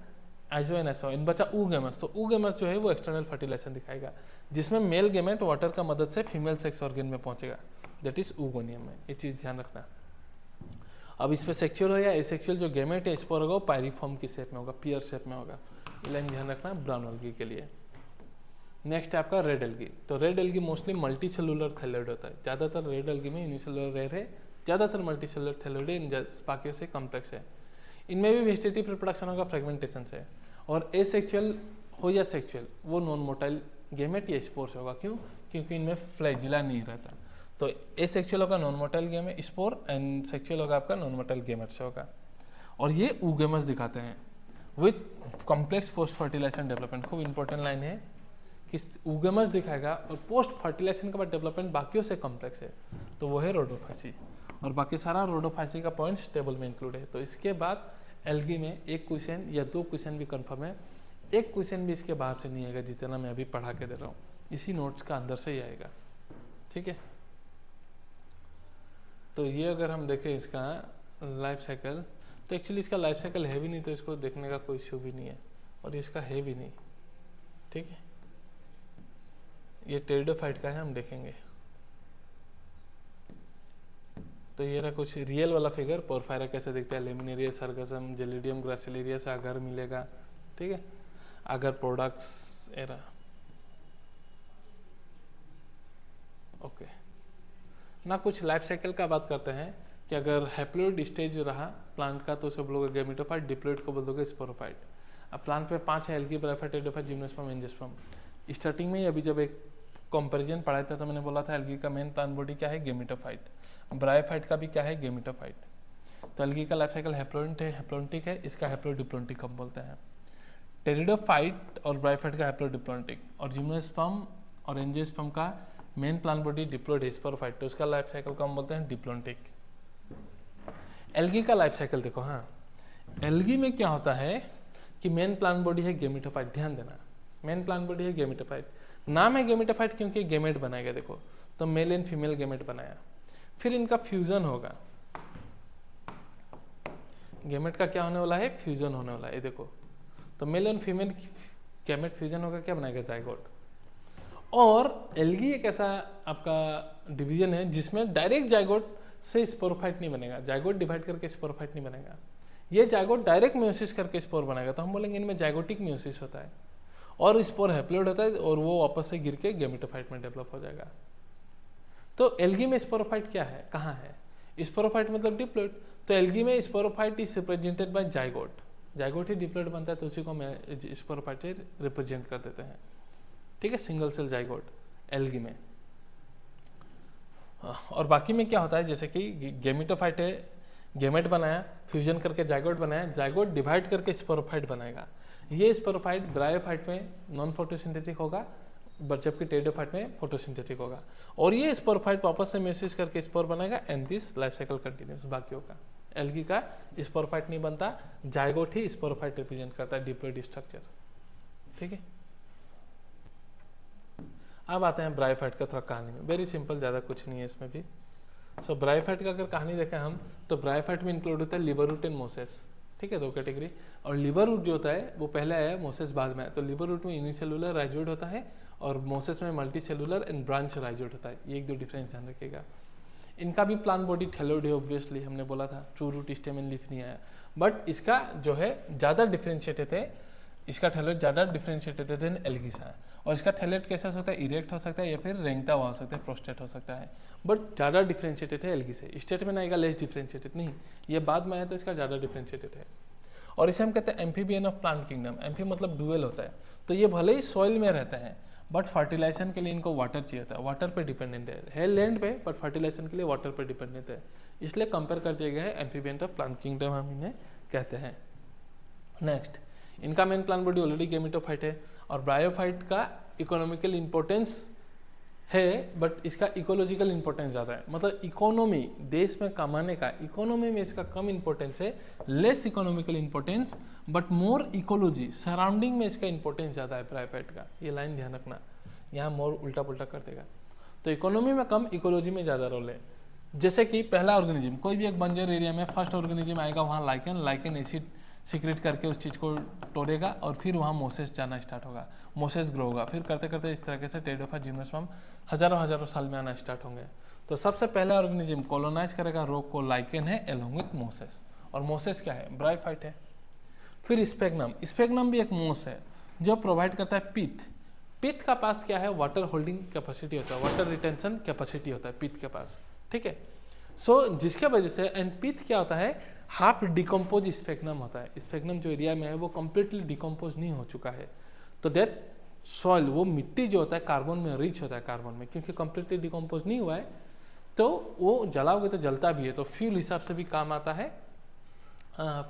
S1: आइसो एनासो इन बचा ऊगेमस, तो ऊगेमस जो है वो एक्सटर्नल फर्टिलाइजेशन दिखाएगा, जिसमें मेल गेमेट वाटर का मदद से फीमेल सेक्स ऑर्गन में पहुंचेगा, दैट इज ऊगोनियम में, ये चीज ध्यान रखना। अब इस पर सेक्सुअल हो या एसेक्सुअल जो गेमेट है स्पोर होगा वो पायरीफॉर्म की शेप में होगा, पियर शेप में होगा, ये लाइन ध्यान रखना ब्राउन एल्गी के लिए। नेक्स्ट है आपका रेड एल्गी, तो red algae mostly multi cellular thalloid होता है, ज्यादातर रेड एल्गी में यूनिसेलुलर रेयर है, ज्यादातर मल्टी सेलुलर थैलेड है, बाकी से कॉम्प्लेक्स है। इनमें भी वेजिटेटिव रिप्रोडक्शन होगा फ्रेगमेंटेशन से, और एसेक्सुअल हो या सेक्सुअल वो नॉन मोटाइल गेमेट या स्पोर से होगा, क्यों? क्योंकि इनमें फ्लैजिला नहीं रहता, तो एसेक्सुअल होगा non motile gamete spore, and sexual होगा आपका नॉन मोटाइल गेमेट से होगा। और ये ऊगेमस दिखाते हैं with complex post fertilisation development, खूब इंपॉर्टेंट लाइन है कि ऊगेमस दिखाएगा और पोस्ट फर्टिलाइजेशन के बाद डेवलपमेंट बाकियों से कॉम्प्लेक्स है, तो वो है रोडोफाइसी, और बाकी सारा रोडोफाइसी का पॉइंट्स टेबल में इंक्लूड है। तो इसके बाद एल्गी में एक क्वेश्चन या 2 क्वेश्चन भी कंफर्म है, एक क्वेश्चन भी इसके बाहर से नहीं आएगा, जितना मैं अभी पढ़ा के दे रहा हूँ, इसी नोट्स का अंदर से ही आएगा, ठीक है। तो ये अगर हम देखें इसका लाइफ साइकिल, तो एक्चुअली इसका लाइफ साइकिल है भी नहीं, तो इसको देखने का कोई इशू भी नहीं है, और इसका है भी नहीं, ठीक है। ये टेरिडोफाइट का है, हम देखेंगे। तो ये रहा कुछ रियल वाला फिगर, पोरफायरा कैसे दिखता है, लेमिनेरिया, सरगजम, जेलिडियम, ग्रासिलेरिया से अगर मिलेगा, ठीक है, अगर प्रोडक्ट्स एरा, ओके ना। कुछ लाइफ साइकिल का बात करते हैं कि अगर हैप्लोइड स्टेज रहा प्लांट का तो उसे बोलोगे गैमेटोफाइट, डिप्लोइड को बोल दोगे स्पोरोफाइट। अब प्लांट पे 5 है, algae, bryophyte, pteridophyte, gymnosperm, angiosperm. Starting में अभी जब एक कंपैरिजन पढ़ाया था तो मैंने बोला था एल्गी का मेन प्लांट बॉडी क्या है, गेमेटोफाइट, ब्रायोफाइट का भी क्या है, गेमेटोफाइट। तो एल्गी का लाइफ साइकिल हैप्लोइड है, हैप्लोन्टिक है, इसका हैप्लोडिप्लोन्टिक हम बोलते हैं। टेरिडोफाइट और ब्रायोफाइट का हैप्लोडिप्लोन्टिक, और जिम्नोस्पर्म और एंजियोस्पर्म का मेन प्लांट बॉडी डिप्लोइड है, स्पोरोफाइट, तो उसका लाइफ साइकिल को हम बोलते हैं डिप्लोन्टिक। एल्गी का लाइफ साइकिल देखो, हाँ एल्गी में क्या होता है कि मेन प्लांट बॉडी है गेमेटोफाइट, ध्यान देना, मेन प्लांट बॉडी है गेमेटोफाइट, नाम है गेमेटोफाइट क्योंकि गेमेट बनाएगा, देखो तो मेल एंड फीमेल गेमेट बनाया, फिर इनका फ्यूजन होगा, गेमेट का क्या होने वाला है, फ्यूजन होने वाला है, ये देखो, तो mail and female gamete fusion होगा, क्या बनाएगा, जाइगोट। और एल्गी एक ऐसा आपका डिवीजन है जिसमें डायरेक्ट जाइगोट से स्पोरोफाइट नहीं बनेगा, जाइगोट डिवाइड करके स्पोरोफाइट नहीं बनेगा, ये जाइगोट डायरेक्ट म्यूसिस करके स्पोर बनाएगा, तो हम बोलेंगे इनमें जाइगोटिक म्यूसिस होता है, और स्पोर हैप्लोइड होता है, और वो वापस से गिर के गेमेटोफाइट में डेवलप हो जाएगा। तो एल्गी में स्पोरोफाइट क्या है, कहाँ है, स्पोरोफाइट मतलब डिप्लोइड, तो एल्गी में sporophyte is represented by zygote, zygote he diploid बनता है तो उसी को हम स्पोरोफाइट से रिप्रेजेंट कर देते हैं, ठीक है, सिंगल सेल जाइगोट एल्गी में। और बाकी में क्या होता है, जैसे कि गेमिटोफाइट है, गेमेट बनाया, फ्यूजन करके जाइगोट बनाया, जाइगोट डिवाइड करके स्पोरोफाइट बनाएगा। ये स्पोरोफाइट ब्रायोफाइट में नॉन फोटोसिंथेटिक होगा, बट जबकि टेरिडोफाइट में फोटोसिंथेटिक होगा। और ये स्पोरोफाइट वापस से मेयोसिस करके स्पोर बनाएगा and this life cycle continuous. बाकियों का एल्गी का स्पोरोफाइट नहीं बनता, जाइगोट ही स्पोरोफाइट रिप्रेजेंट करता है डिप्लॉइड स्ट्रक्चर, ठीक है। अब आते हैं ब्रायोफाइट का थोड़ा कहानी में, वेरी सिंपल, ज़्यादा कुछ नहीं है इसमें भी। सो ब्रायोफाइट का अगर कहानी देखें हम तो ब्रायोफाइट में इंक्लूड होता है लिवर रूट एंड मोसेस, ठीक है, दो कैटेगरी। और लिवर रूट जो होता है वो पहले आया, मोसेस बाद में आया। तो लिवर रूट में यूनिसेलुलर राइजोइड होता है और मोसेस में multi cellular and branch rhizoid होता है। ये एक दो डिफरेंस ध्यान रखिएगा। इनका भी प्लांट बॉडी थैलोइड है, ऑब्वियसली हमने बोला था, ट्रू रूट स्टेमन लीफ नहीं आया। बट इसका जो है ज़्यादा डिफ्रेंशिएटेड है, इसका थैलोइड ज़्यादा डिफ्रेंशिएटेड देन एल्गी सा। और इसका थैलोइड कैसा हो सकता है, इरेक्ट हो सकता है या फिर रेंगता हुआ हो सकता है, प्रोस्टेट हो सकता है, बट ज़्यादा डिफ्रेंशिएटेड है एल्गी से। स्टेटमेंट आएगा लेस डिफ्रेंशिएटेड, नहीं, ये बाद में आया तो इसका ज़्यादा डिफ्रेंशिएटेड है। और इसे हम कहते हैं amphibian of plant kingdom. Amphi मतलब डुअल होता है, तो ये भले ही सॉइल में रहता है बट फर्टिलाइजेशन के लिए इनको वाटर चाहिए होता है, वाटर पे डिपेंडेंट है लैंड पे, बट फर्टिलाइजेशन के लिए वाटर पे डिपेंडेंट है, इसलिए कंपेयर कर दिया गया है एम्फीबियन ऑफ प्लांट किंगडम हम इन्हें कहते हैं। नेक्स्ट, इनका main plant body already gametophyte है। और ब्रायोफाइट का इकोनॉमिकल इंपॉर्टेंस है, बट इसका इकोलॉजिकल इंपॉर्टेंस ज़्यादा है। मतलब इकोनॉमी, देश में कमाने का, इकोनॉमी में इसका कम इंपॉर्टेंस है, less economical importance but more ecology, surrounding में इसका इंपॉर्टेंस ज़्यादा है ब्रायोफाइट का। ये लाइन ध्यान रखना, यहाँ मोर उल्टा पुल्टा कर देगा। तो इकोनॉमी में कम, इकोलॉजी में ज़्यादा रोल है। जैसे कि पहला ऑर्गेनिज्म, कोई भी एक बंजर एरिया में फर्स्ट ऑर्गेनिज्म आएगा, वहाँ लाइकेन एसिड सीक्रेट करके उस चीज़ को तोड़ेगा और फिर वहाँ मोसेस जाना स्टार्ट होगा, मोसेस ग्रो होगा, फिर करते करते इस तरीके से टेरिडोफाइट जिम्नोस्पर्म हजारों साल में आना स्टार्ट होंगे। तो सबसे पहला ऑर्गेनिज्म कॉलोनाइज करेगा रॉक को लाइकेन है एलोंग विथ मोसेस। और मोसेस क्या है, ब्रायोफाइट है। फिर स्पेग्नम, स्पेग्नम भी एक मोस है जो प्रोवाइड करता है पिथ। पिथ का पास क्या है, वाटर होल्डिंग कैपेसिटी होता है, वाटर रिटेंशन कैपेसिटी होता है पिथ के पास, ठीक है। सो जिसके वजह से, एंड पिथ क्या होता है, हाफ डिकम्पोज स्पेग्नम होता है। स्पेग्नम जो एरिया में है वो कंप्लीटली डिकम्पोज नहीं हो चुका है, तो दैट सॉइल, वो मिट्टी जो होता है कार्बन में रिच होता है, कार्बन में, क्योंकि कंप्लीटली डिकम्पोज नहीं हुआ है तो वो जलाओगे तो जलता भी है, तो फ्यूल हिसाब से भी काम आता है।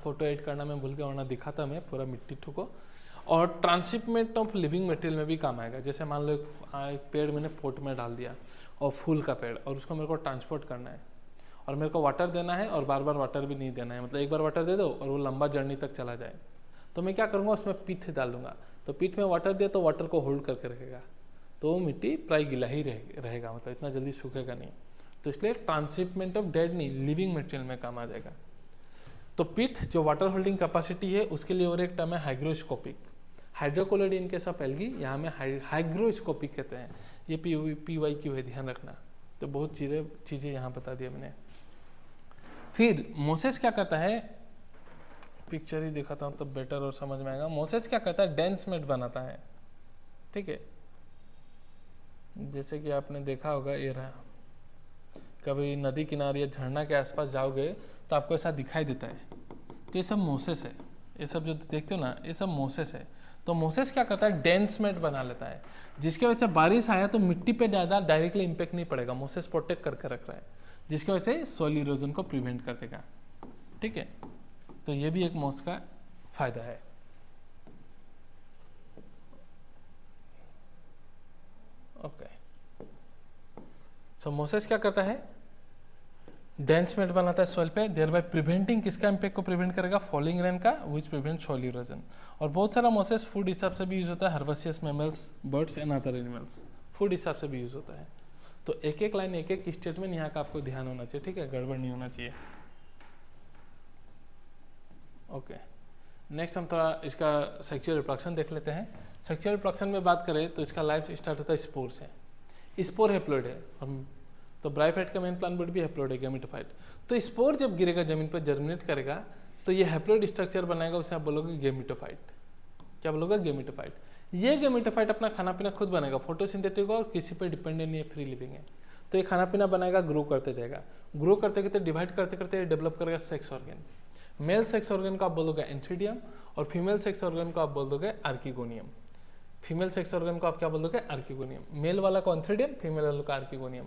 S1: फोटो एड करना मैं भूल गया, वरना दिखाता मैं पूरा मिट्टी ठुको। और ट्रांसशिपमेंट ऑफ लिविंग मटेरियल में भी काम आएगा। जैसे मान लो एक पेड़ मैंने पोट में डाल दिया, और फूल का पेड़, और उसको मेरे को ट्रांसपोर्ट करना है और मेरे को वाटर देना है, और बार बार वाटर भी नहीं देना है, मतलब एक बार वाटर दे दो और वो लंबा जर्नी तक चला जाए, तो मैं क्या करूँगा, उसमें पिथ डाल दूंगा। तो पिथ में वाटर दिया तो वाटर को होल्ड करके रखेगा, तो वो मिट्टी प्राय गीला ही रहेगा, मतलब इतना जल्दी सूखेगा नहीं। तो इसलिए ट्रांसशिपमेंट ऑफ डेड नहीं, लिविंग मटेरियल में काम आ जाएगा। तो पिथ जो वाटर होल्डिंग कैपेसिटी है उसके लिए और एक टर्म है hygroscopic. Hydrocolloid in case of algae, यहाँ में हाइग्रोस्कोपिक कहते हैं। ये PYQ है, ध्यान रखना। तो बहुत चीज़ें यहाँ बता दिया मैंने। फिर मोसेस क्या करता है, पिक्चर ही दिखाता हूँ तब बेटर और समझ में आएगा। मोसेस क्या करता है, डेंस मेट बनाता है, ठीक है। जैसे कि आपने देखा होगा, ये रहा, कभी नदी किनारे या झरना के आसपास जाओगे तो आपको ऐसा दिखाई देता है, तो ये सब मोसेस है। ये सब जो देखते हो ना, ये सब मोसेस है। तो मोसेस क्या करता है, डेंस मेट बना लेता है, जिसकी वजह से बारिश आया तो मिट्टी पे ज़्यादा डायरेक्टली इम्पैक्ट नहीं पड़ेगा। मोसेस प्रोटेक्ट करके रख रहा है, जिसकी वजह से सॉइल इरोजन को प्रिवेंट कर देगा, ठीक है। तो ये भी एक मोस का फायदा है। ओके, सो मोसेस क्या करता है, डेंस मेट बनाता है सॉइल पे, देयर बाय प्रिवेंटिंग, किसका इम्पैक्ट को प्रिवेंट करेगा, फॉलिंग रेन का, विच प्रिवेंट सॉइल इरोजन। और बहुत सारा मोसेस फूड हिसाब से भी यूज होता है, herbaceous mammals, birds and other animals, food हिसाब से भी यूज होता है। तो एक एक लाइन, एक एक स्टेटमेंट यहाँ का आपको ध्यान होना चाहिए, ठीक है, गड़बड़ नहीं होना चाहिए। ओके, नेक्स्ट हम थोड़ा इसका सेक्सुअल रिप्रोडक्शन देख लेते हैं। सेक्सुअल रिप्रोडक्शन में बात करें तो इसका लाइफ स्टार्ट होता है स्पोर से। स्पोर हैप्लॉइड है, और तो ब्रायोफाइट का मेन प्लांट बॉडी भी हैप्लॉइड है, गैमेटोफाइट। तो स्पोर जब गिरेगा जमीन पर, जर्मिनेट करेगा, तो ये हैप्लॉइड स्ट्रक्चर बनाएगा, उसे आप बोलोगे गैमेटोफाइट। क्या बोलोगे, गैमेटोफाइट। ये गैमेटोफाइट अपना खाना पीना खुद बनाएगा, फोटोसिंथेटिक और किसी पे डिपेंडेंट नहीं है, फ्री लिविंग है। तो ये खाना पीना बनाएगा, ग्रो करते जाएगा, ग्रो करते करते डिवाइड करते करते डेवलप करेगा sex organ. Mail sex organ को आप बोलोगे एंथ्रीडियम और फीमेल सेक्स ऑर्गन को आप बोल दोगे आर्किगोनियम। फीमेल सेक्स ऑर्गन को आप क्या बोल दोगे आर्किगोनियम, मेल वाला को एंथ्रीडियम, फीमेल वाला को आर्किगोनियम।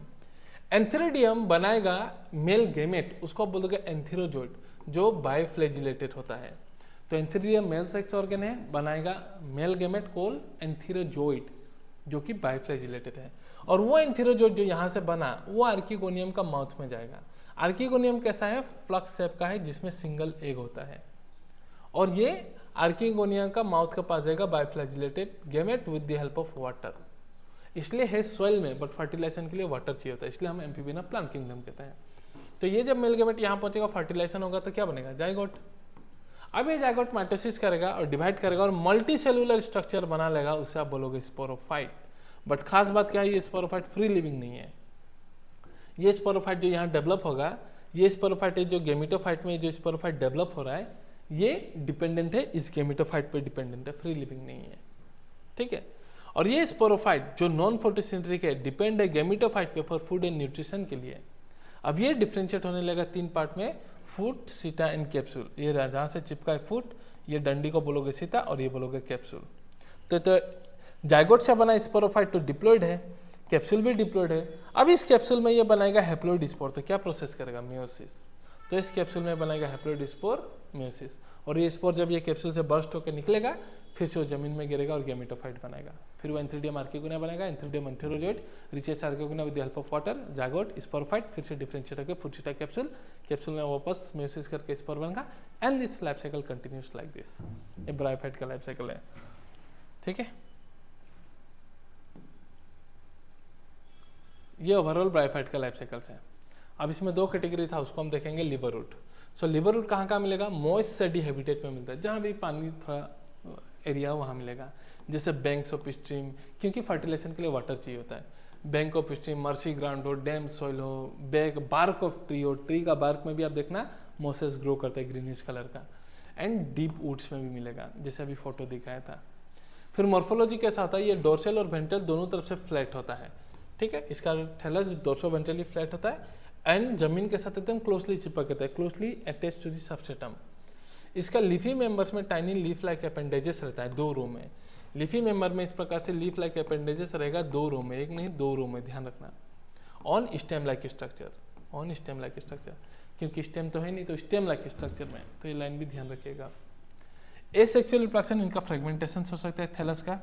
S1: एंथ्रीडियम बनाएगा मेल गेमेट, उसको आप बोल दोगे एंथीरोजोइड जो बाइफ्लैजिलेटेड होता है। तो एंथ्रीडियम मेल सेक्स ऑर्गन है, बनाएगा मेल गेमेट कोल एंथीरोजोइड जो कि बाइफ्लैजिलेटेड है, और वो एंथीरोजोइड जो यहाँ से बना वो आर्किगोनियम का माउथ में जाएगा। आर्किगोनियम कैसा है, फ्लक्स शेप का है जिसमें सिंगल एग होता है, और ये आर्किगोनियम का माउथ के पास जाएगा biflagellated gamete with the help of water. इसलिए है सॉइल में, बट फर्टिलाइजेशन के लिए वाटर चाहिए होता है, इसलिए हम एम्फीबियन प्लांट किंगडम कहते हैं। तो ये जब मेल गेमेट यहाँ पहुंचेगा, फर्टिलाइजेशन होगा तो क्या बनेगा, जाइगोट। अब ये जाइगोट माइटोसिस करेगा और डिवाइड करेगा और मल्टी सेलुलर स्ट्रक्चर बना लेगा, उससे आप बोलोगे स्पोरोफाइट। बट खास बात क्या है, ये स्पोरोफाइट फ्री लिविंग नहीं है। ये स्पोरोफाइट जो यहाँ डेवलप होगा, ये स्पोरोफाइट जो गेमिटोफाइट में जो स्पोरोफाइट डेवलप हो रहा है, ये डिपेंडेंट है, इस गेमिटोफाइट पे डिपेंडेंट है, फ्री लिविंग नहीं है, ठीक है। और ये स्पोरोफाइट जो नॉन फोटोसिंथेटिक है, डिपेंड है गेमिटोफाइट पे फॉर फूड एंड न्यूट्रिशन के लिए। अब ये डिफ्रेंशिएट होने लगा 3 पार्ट में, फूट, सीटा एंड कैप्सूल। ये जहाँ से चिपका है फूट, ये डंडी को बोलोगे सीता और ये बोलोगे कैप्सूल। तो जाइगोट से बना स्पोरोफाइट तो डिप्लॉयड है, कैप्सूल भी डिप्लॉयड है। अब इस कैप्सूल में ये बनाएगा हैप्लॉइड स्पोर, तो क्या प्रोसेस करेगा, मियोसिस। तो इस कैप्सूल में बनाएगा हैप्लॉइड स्पोर, मियोसिस, और ये स्पोर जब ये कैप्सूल से बर्स्ट होकर निकलेगा, फिर से वो जमीन में गिरेगा और गेमेटोफाइट बनाएगा। फिर वो एंथ्रीडियम आर्किगोनिया बनेगा, antheridium antherozoid, reaches archegonia with the help of water, zygote, sporophyte, फिर से डिफरेंशिएट होकर फूटिटा कैप्सूल, कैप्सूल में वापस मियोसिस करके स्पोर बनेगा, and it's life cycle continuous like this. ये ब्रायोफाइट का लाइफ साइकिल है, ठीक है। ये ओवरऑल ब्रायोफाइट का लाइफ साइकिल्स है। अब इसमें 2 कैटेगरी था, उसको हम देखेंगे लिवर रूट। सो लिवर रूट कहाँ मिलेगा, मॉइस्ट सैडी हैबिटेट में मिलता है, जहाँ भी पानी थोड़ा एरिया वहाँ मिलेगा, जैसे बैंक्स ऑफ स्ट्रीम, क्योंकि फर्टिलाइजेशन के लिए वाटर चाहिए होता है। Bank of stream, mercy ground हो, डैम सॉइल हो, बैग बार्क ऑफ ट्री हो, ट्री का बार्क में भी आप देखना मोसेस ग्रो करता है ग्रीनिश कलर का, एंड डीप वुड्स में भी मिलेगा, जैसे अभी फोटो दिखाया था। फिर मॉर्फोलॉजी कैसा होता है, ये डोर्सल और वेंट्रल दोनों तरफ से फ्लैट होता है, ठीक है। इसका थैलस डोर्सो वेंट्रली फ्लैट होता है एंड जमीन के साथ एकदम क्लोजली चिपक रहता है, closely attach to the substratum. इसका लीफी मेंबर्स में टाइनी लीफ लाइक अपेंडेजेस रहता है 2 रो में। लीफी मेंबर में इस प्रकार से लीफ लाइक अपेंडेजेस रहेगा 2 रो में, एक नहीं 2 रो में, ध्यान रखना। On stem like structure, on stem like structure, क्योंकि स्टेम तो है नहीं, तो स्टेम लाइक स्ट्रक्चर में, तो ये लाइन भी ध्यान रखिएगा। एसेक्सुअल रिप्रोडक्शन, इनका फ्रेगमेंटेशन हो सकता है थैलस का,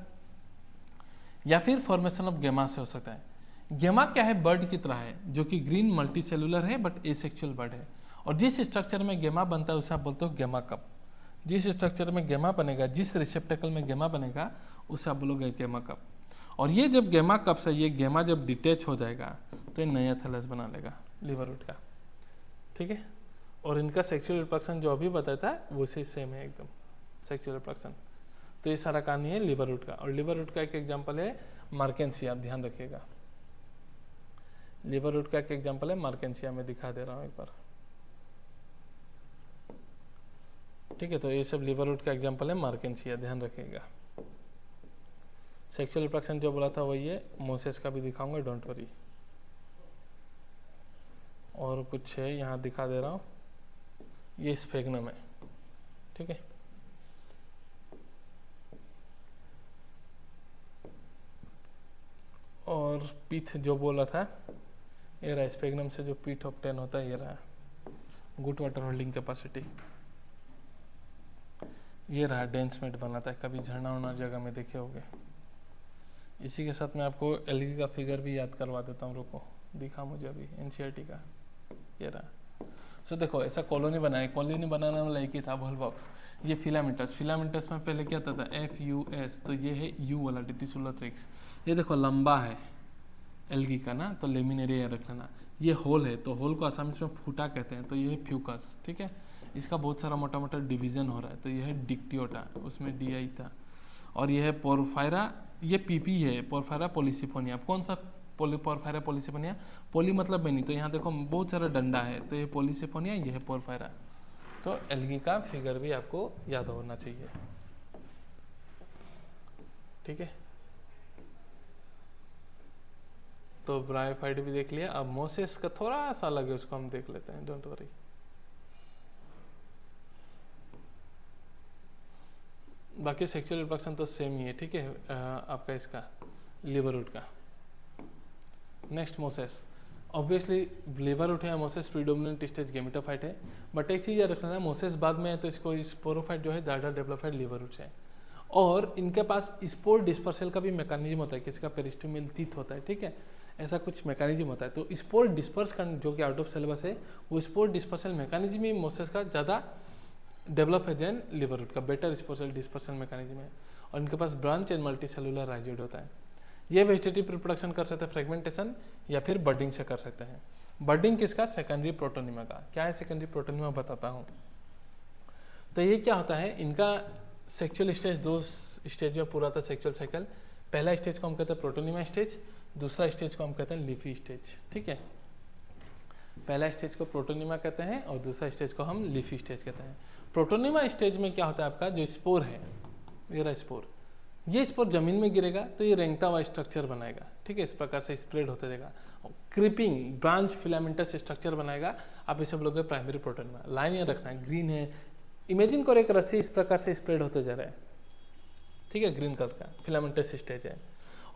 S1: या फिर फॉर्मेशन ऑफ गेमा से हो सकता है। गेमा क्या है, बर्ड की तरह है, जो कि ग्रीन मल्टी सेलुलर है बट एसेक्सुअल बर्ड है, और जिस स्ट्रक्चर में गेमा बनता है उसे आप बोलते हो गेमा कप। जिस स्ट्रक्चर में गेमा बनेगा, जिस रिसेप्टेकल में गेमा बनेगा, उसे आप बोलोगे गेमा कप। और ये जब गेमा कप से ये गेमा जब डिटेच हो जाएगा तो ये नया थैलस बना लेगा लिवर रूट का, ठीक है। और इनका सेक्सुअल रिप्रोडक्शन जो अभी बताया था वो से सेम है एकदम, सेक्सुअल रिप्रोडक्शन। तो ये सारा कहानी है लिवर रूट का। और लिवर रूट का एक एग्जाम्पल है मार्केंसिया, आप ध्यान रखिएगा। लिवर रूट का एक एग्जाम्पल है मार्केंसिया, में दिखा दे रहा हूँ एक बार, ठीक है। तो ये सब लिवर रूट का एग्जाम्पल है मार्केंसिया, ध्यान रखिएगा। सेक्सुअल रिप्रोडक्शन जो बोला था वही है, मोसेस का भी दिखाऊंगा, डोंट वरी। और कुछ है यहाँ दिखा दे रहा हूँ, ये स्फेग्नम है, ठीक है। और पीठ जो बोला था, ये रहा स्फेग्नम से जो पीठ ऑब्टेन होता है, ये रहा गुड वाटर होल्डिंग कैपेसिटी, ये रहा डेंस मेट बनाता है, कभी झरना उड़ना जगह में देखे होंगे। इसी के साथ मैं आपको एलगी का फिगर भी याद करवा देता हूँ, रुको दिखा मुझे अभी, एनसीईआरटी का, ये रहा। सो देखो ऐसा कॉलोनी बनाया, कॉलोनी बनाने वाला एक ही था बॉल बॉक्स। ये फिलामेंटस, फिलामेंटस में पहले क्या था FUS, तो ये है यू वाला डिटिसुलोथ्रिक्स। ये देखो लंबा है एल्गी का ना, तो लेमिनेरिया रख लेना। ये होल है, तो होल को आसामी में फूटा कहते हैं, तो ये है फ्यूकस, ठीक है। इसका बहुत सारा मोटा मोटा डिवीजन हो रहा है, तो ये है डिक्टियोटा, उसमें DI था। और ये है पोरफायरा, ये PP है, पोरफायरा पॉलिसिफोनिया। कौन सा पोरफायरा पॉलिसिफोनिया, पोली मतलब बेनी, तो यहाँ देखो बहुत सारा डंडा है, तो ये पॉलिसिफोनिया, ये है पोरफायरा। तो एल्गी का फिगर भी आपको याद होना चाहिए, ठीक है। तो ब्रायोफाइट भी देख लिया। अब मोसेस का थोड़ा सा अलग है, उसको हम देख लेते हैं, डोंट वरी। बाकी सेक्सुअल रिप्रोडक्शन तो सेम ही है, ठीक है, आपका इसका लिवर रूट का। Next mosses, obviously liverwort है, मोसेस प्रीडोमिनेंट स्टेज गेमेटोफाइट है, बट एक चीज़ याद रखना, मोसेस बाद में है तो इसको स्पोरोफाइट जो है ज़्यादा डेवलपड लिवर रूट है, और इनके पास स्पोर डिस्पर्सल का भी मैकेनिज्म होता है, किसी का पेरिस्टोमियल टीथ होता है, ठीक है, ऐसा कुछ मैकेनिज्म होता है। तो स्पोर डिस्पर्स जो कि आउट ऑफ सिलेबस है, वो स्पोर डिस्पर्सल मैकेनिज्म ही मोसेस का ज़्यादा डेवलप है देन लिवर रूट का, बेटर स्पोर्सल डिस्पर्सन मैकेनिज्म है, और इनके पास branch and multi cellular rhizoid होता है। ये वेजिटेटिव रिप्रोडक्शन कर सकते हैं फ्रेगमेंटेशन या फिर बडिंग से कर सकते हैं। बडिंग किसका? सेकेंडरी प्रोटोनिमा का। क्या है सेकेंडरी प्रोटोनिमा बताता हूँ। तो ये क्या होता है, इनका सेक्सुअल स्टेज 2 स्टेज में पूरा था सेक्सुअल साइकिल। पहला स्टेज को हम कहते हैं प्रोटोनिमा स्टेज, दूसरा स्टेज को हम कहते हैं लीफी स्टेज, ठीक है। पहला स्टेज को प्रोटोनिमा कहते हैं और दूसरा स्टेज को हम लीफी स्टेज कहते हैं। प्रोटोनिमा स्टेज में क्या होता है, आपका जो स्पोर है, मेरा स्पोर, ये स्पोर जमीन में गिरेगा तो ये रेंगता हुआ स्ट्रक्चर बनाएगा, ठीक है, इस प्रकार से स्प्रेड होते जाएगा, क्रीपिंग ब्रांच फिलामेंटस स्ट्रक्चर बनाएगा। आप इसे बोलोगे प्राइमरी प्रोटोनिमा। लाइन ये रखना है, ग्रीन है, इमेजिन करो एक रस्सी इस प्रकार से स्प्रेड होते जा रहा है, ठीक है, ग्रीन कलर का फिलामेंटस स्टेज है।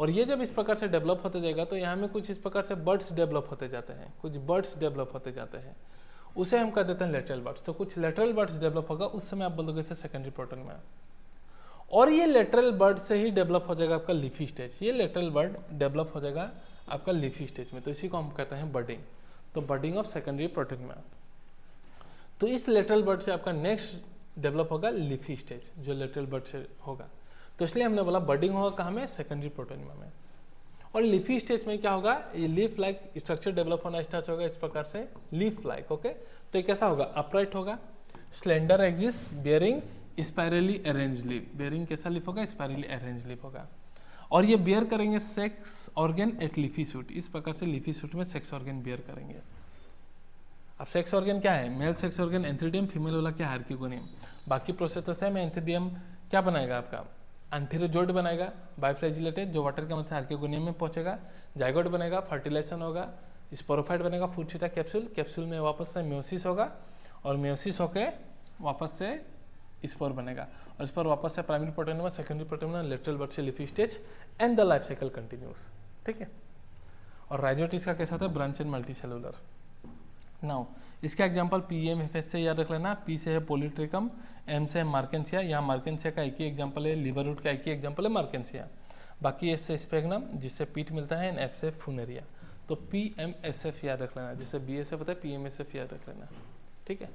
S1: और ये जब इस प्रकार से डेवलप होते जाएगा तो यहाँ में कुछ इस प्रकार से बर्ड्स डेवलप होते जाते हैं, कुछ बर्ड्स डेवलप होते जाते हैं, उसे हम कह देते हैं लेटरल बर्ड्स। तो कुछ लेटरल बर्ड्स डेवलप होगा, उस समय आप बोलोगे इसे सेकेंडरी प्रोटोनिमा। और ये लेटरल बर्ड से ही डेवलप हो जाएगा आपका लीफी स्टेज। ये लेटरल बर्ड डेवलप हो जाएगा आपका लीफी स्टेज में, तो इसी को हम कहते हैं बडिंग। तो बडिंग ऑफ सेकेंडरी प्रोटोनिमा। तो इस लेटरल बर्ड से आपका नेक्स्ट डेवलप होगा लीफी स्टेज, जो लेटरल बर्ड से होगा। तो इसलिए हमने बोला बडिंग होगा कहाँ में, सेकेंडरी प्रोटोनिमा में। और लीफी स्टेज में क्या होगा, ये लीफ लाइक स्ट्रक्चर डेवलप होना स्टार्ट होगा इस प्रकार से, लीफ लाइक, ओके। तो ये कैसा होगा, अपराइट होगा, slender axis, bearing spirally arrange leaf. Bearing कैसा लीफ होगा, स्पाइरली अरेंज लीफ होगा। और ये बियर करेंगे sex organ at leafy shoot, इस प्रकार से लीफी सूट में सेक्स ऑर्गन बियर करेंगे। अब सेक्स ऑर्गन क्या है, male sex organ antheridium, female वाला क्या हार्किगोनियम। बाकी प्रोसेस तो सेम है, एंथीडियम क्या बनाएगा आपका, एंथीरोजोइड बनाएगा, बाइफ्लैजिलेटेड, जो वाटर के मदद से हार्किगोनियम में पहुंचेगा, जाइगोट बनेगा, फर्टिलाइजेशन होगा, स्पोरोफाइट बनेगा, फूड सीटा कैप्सूल, कैप्सूल में वापस से म्योसिस होगा, और म्योसिस होके वापस से स्पोर बनेगा, और इस पर वापस से primary protonema, secondary protonema, lateral bud से leafy stage, and the life cycle continues, ठीक है। और राइजोटिस का कैसा होता है, branch and multi cellular. Now इसका एग्जांपल PMFS से याद रख लेना, P से है पोलिट्रिकम, M से है मार्केंसिया। यहाँ मार्केंसिया का एक ही एग्जांपल है, लिवर रूट का एक ही एग्जांपल है मार्केंसिया। बाकी S से स्पेगनम, जिससे पीट मिलता है, एंड F से फुनेरिया। तो PMSF याद रख लेना, जिससे BSF होता है, PMSF याद रख लेना, ठीक है।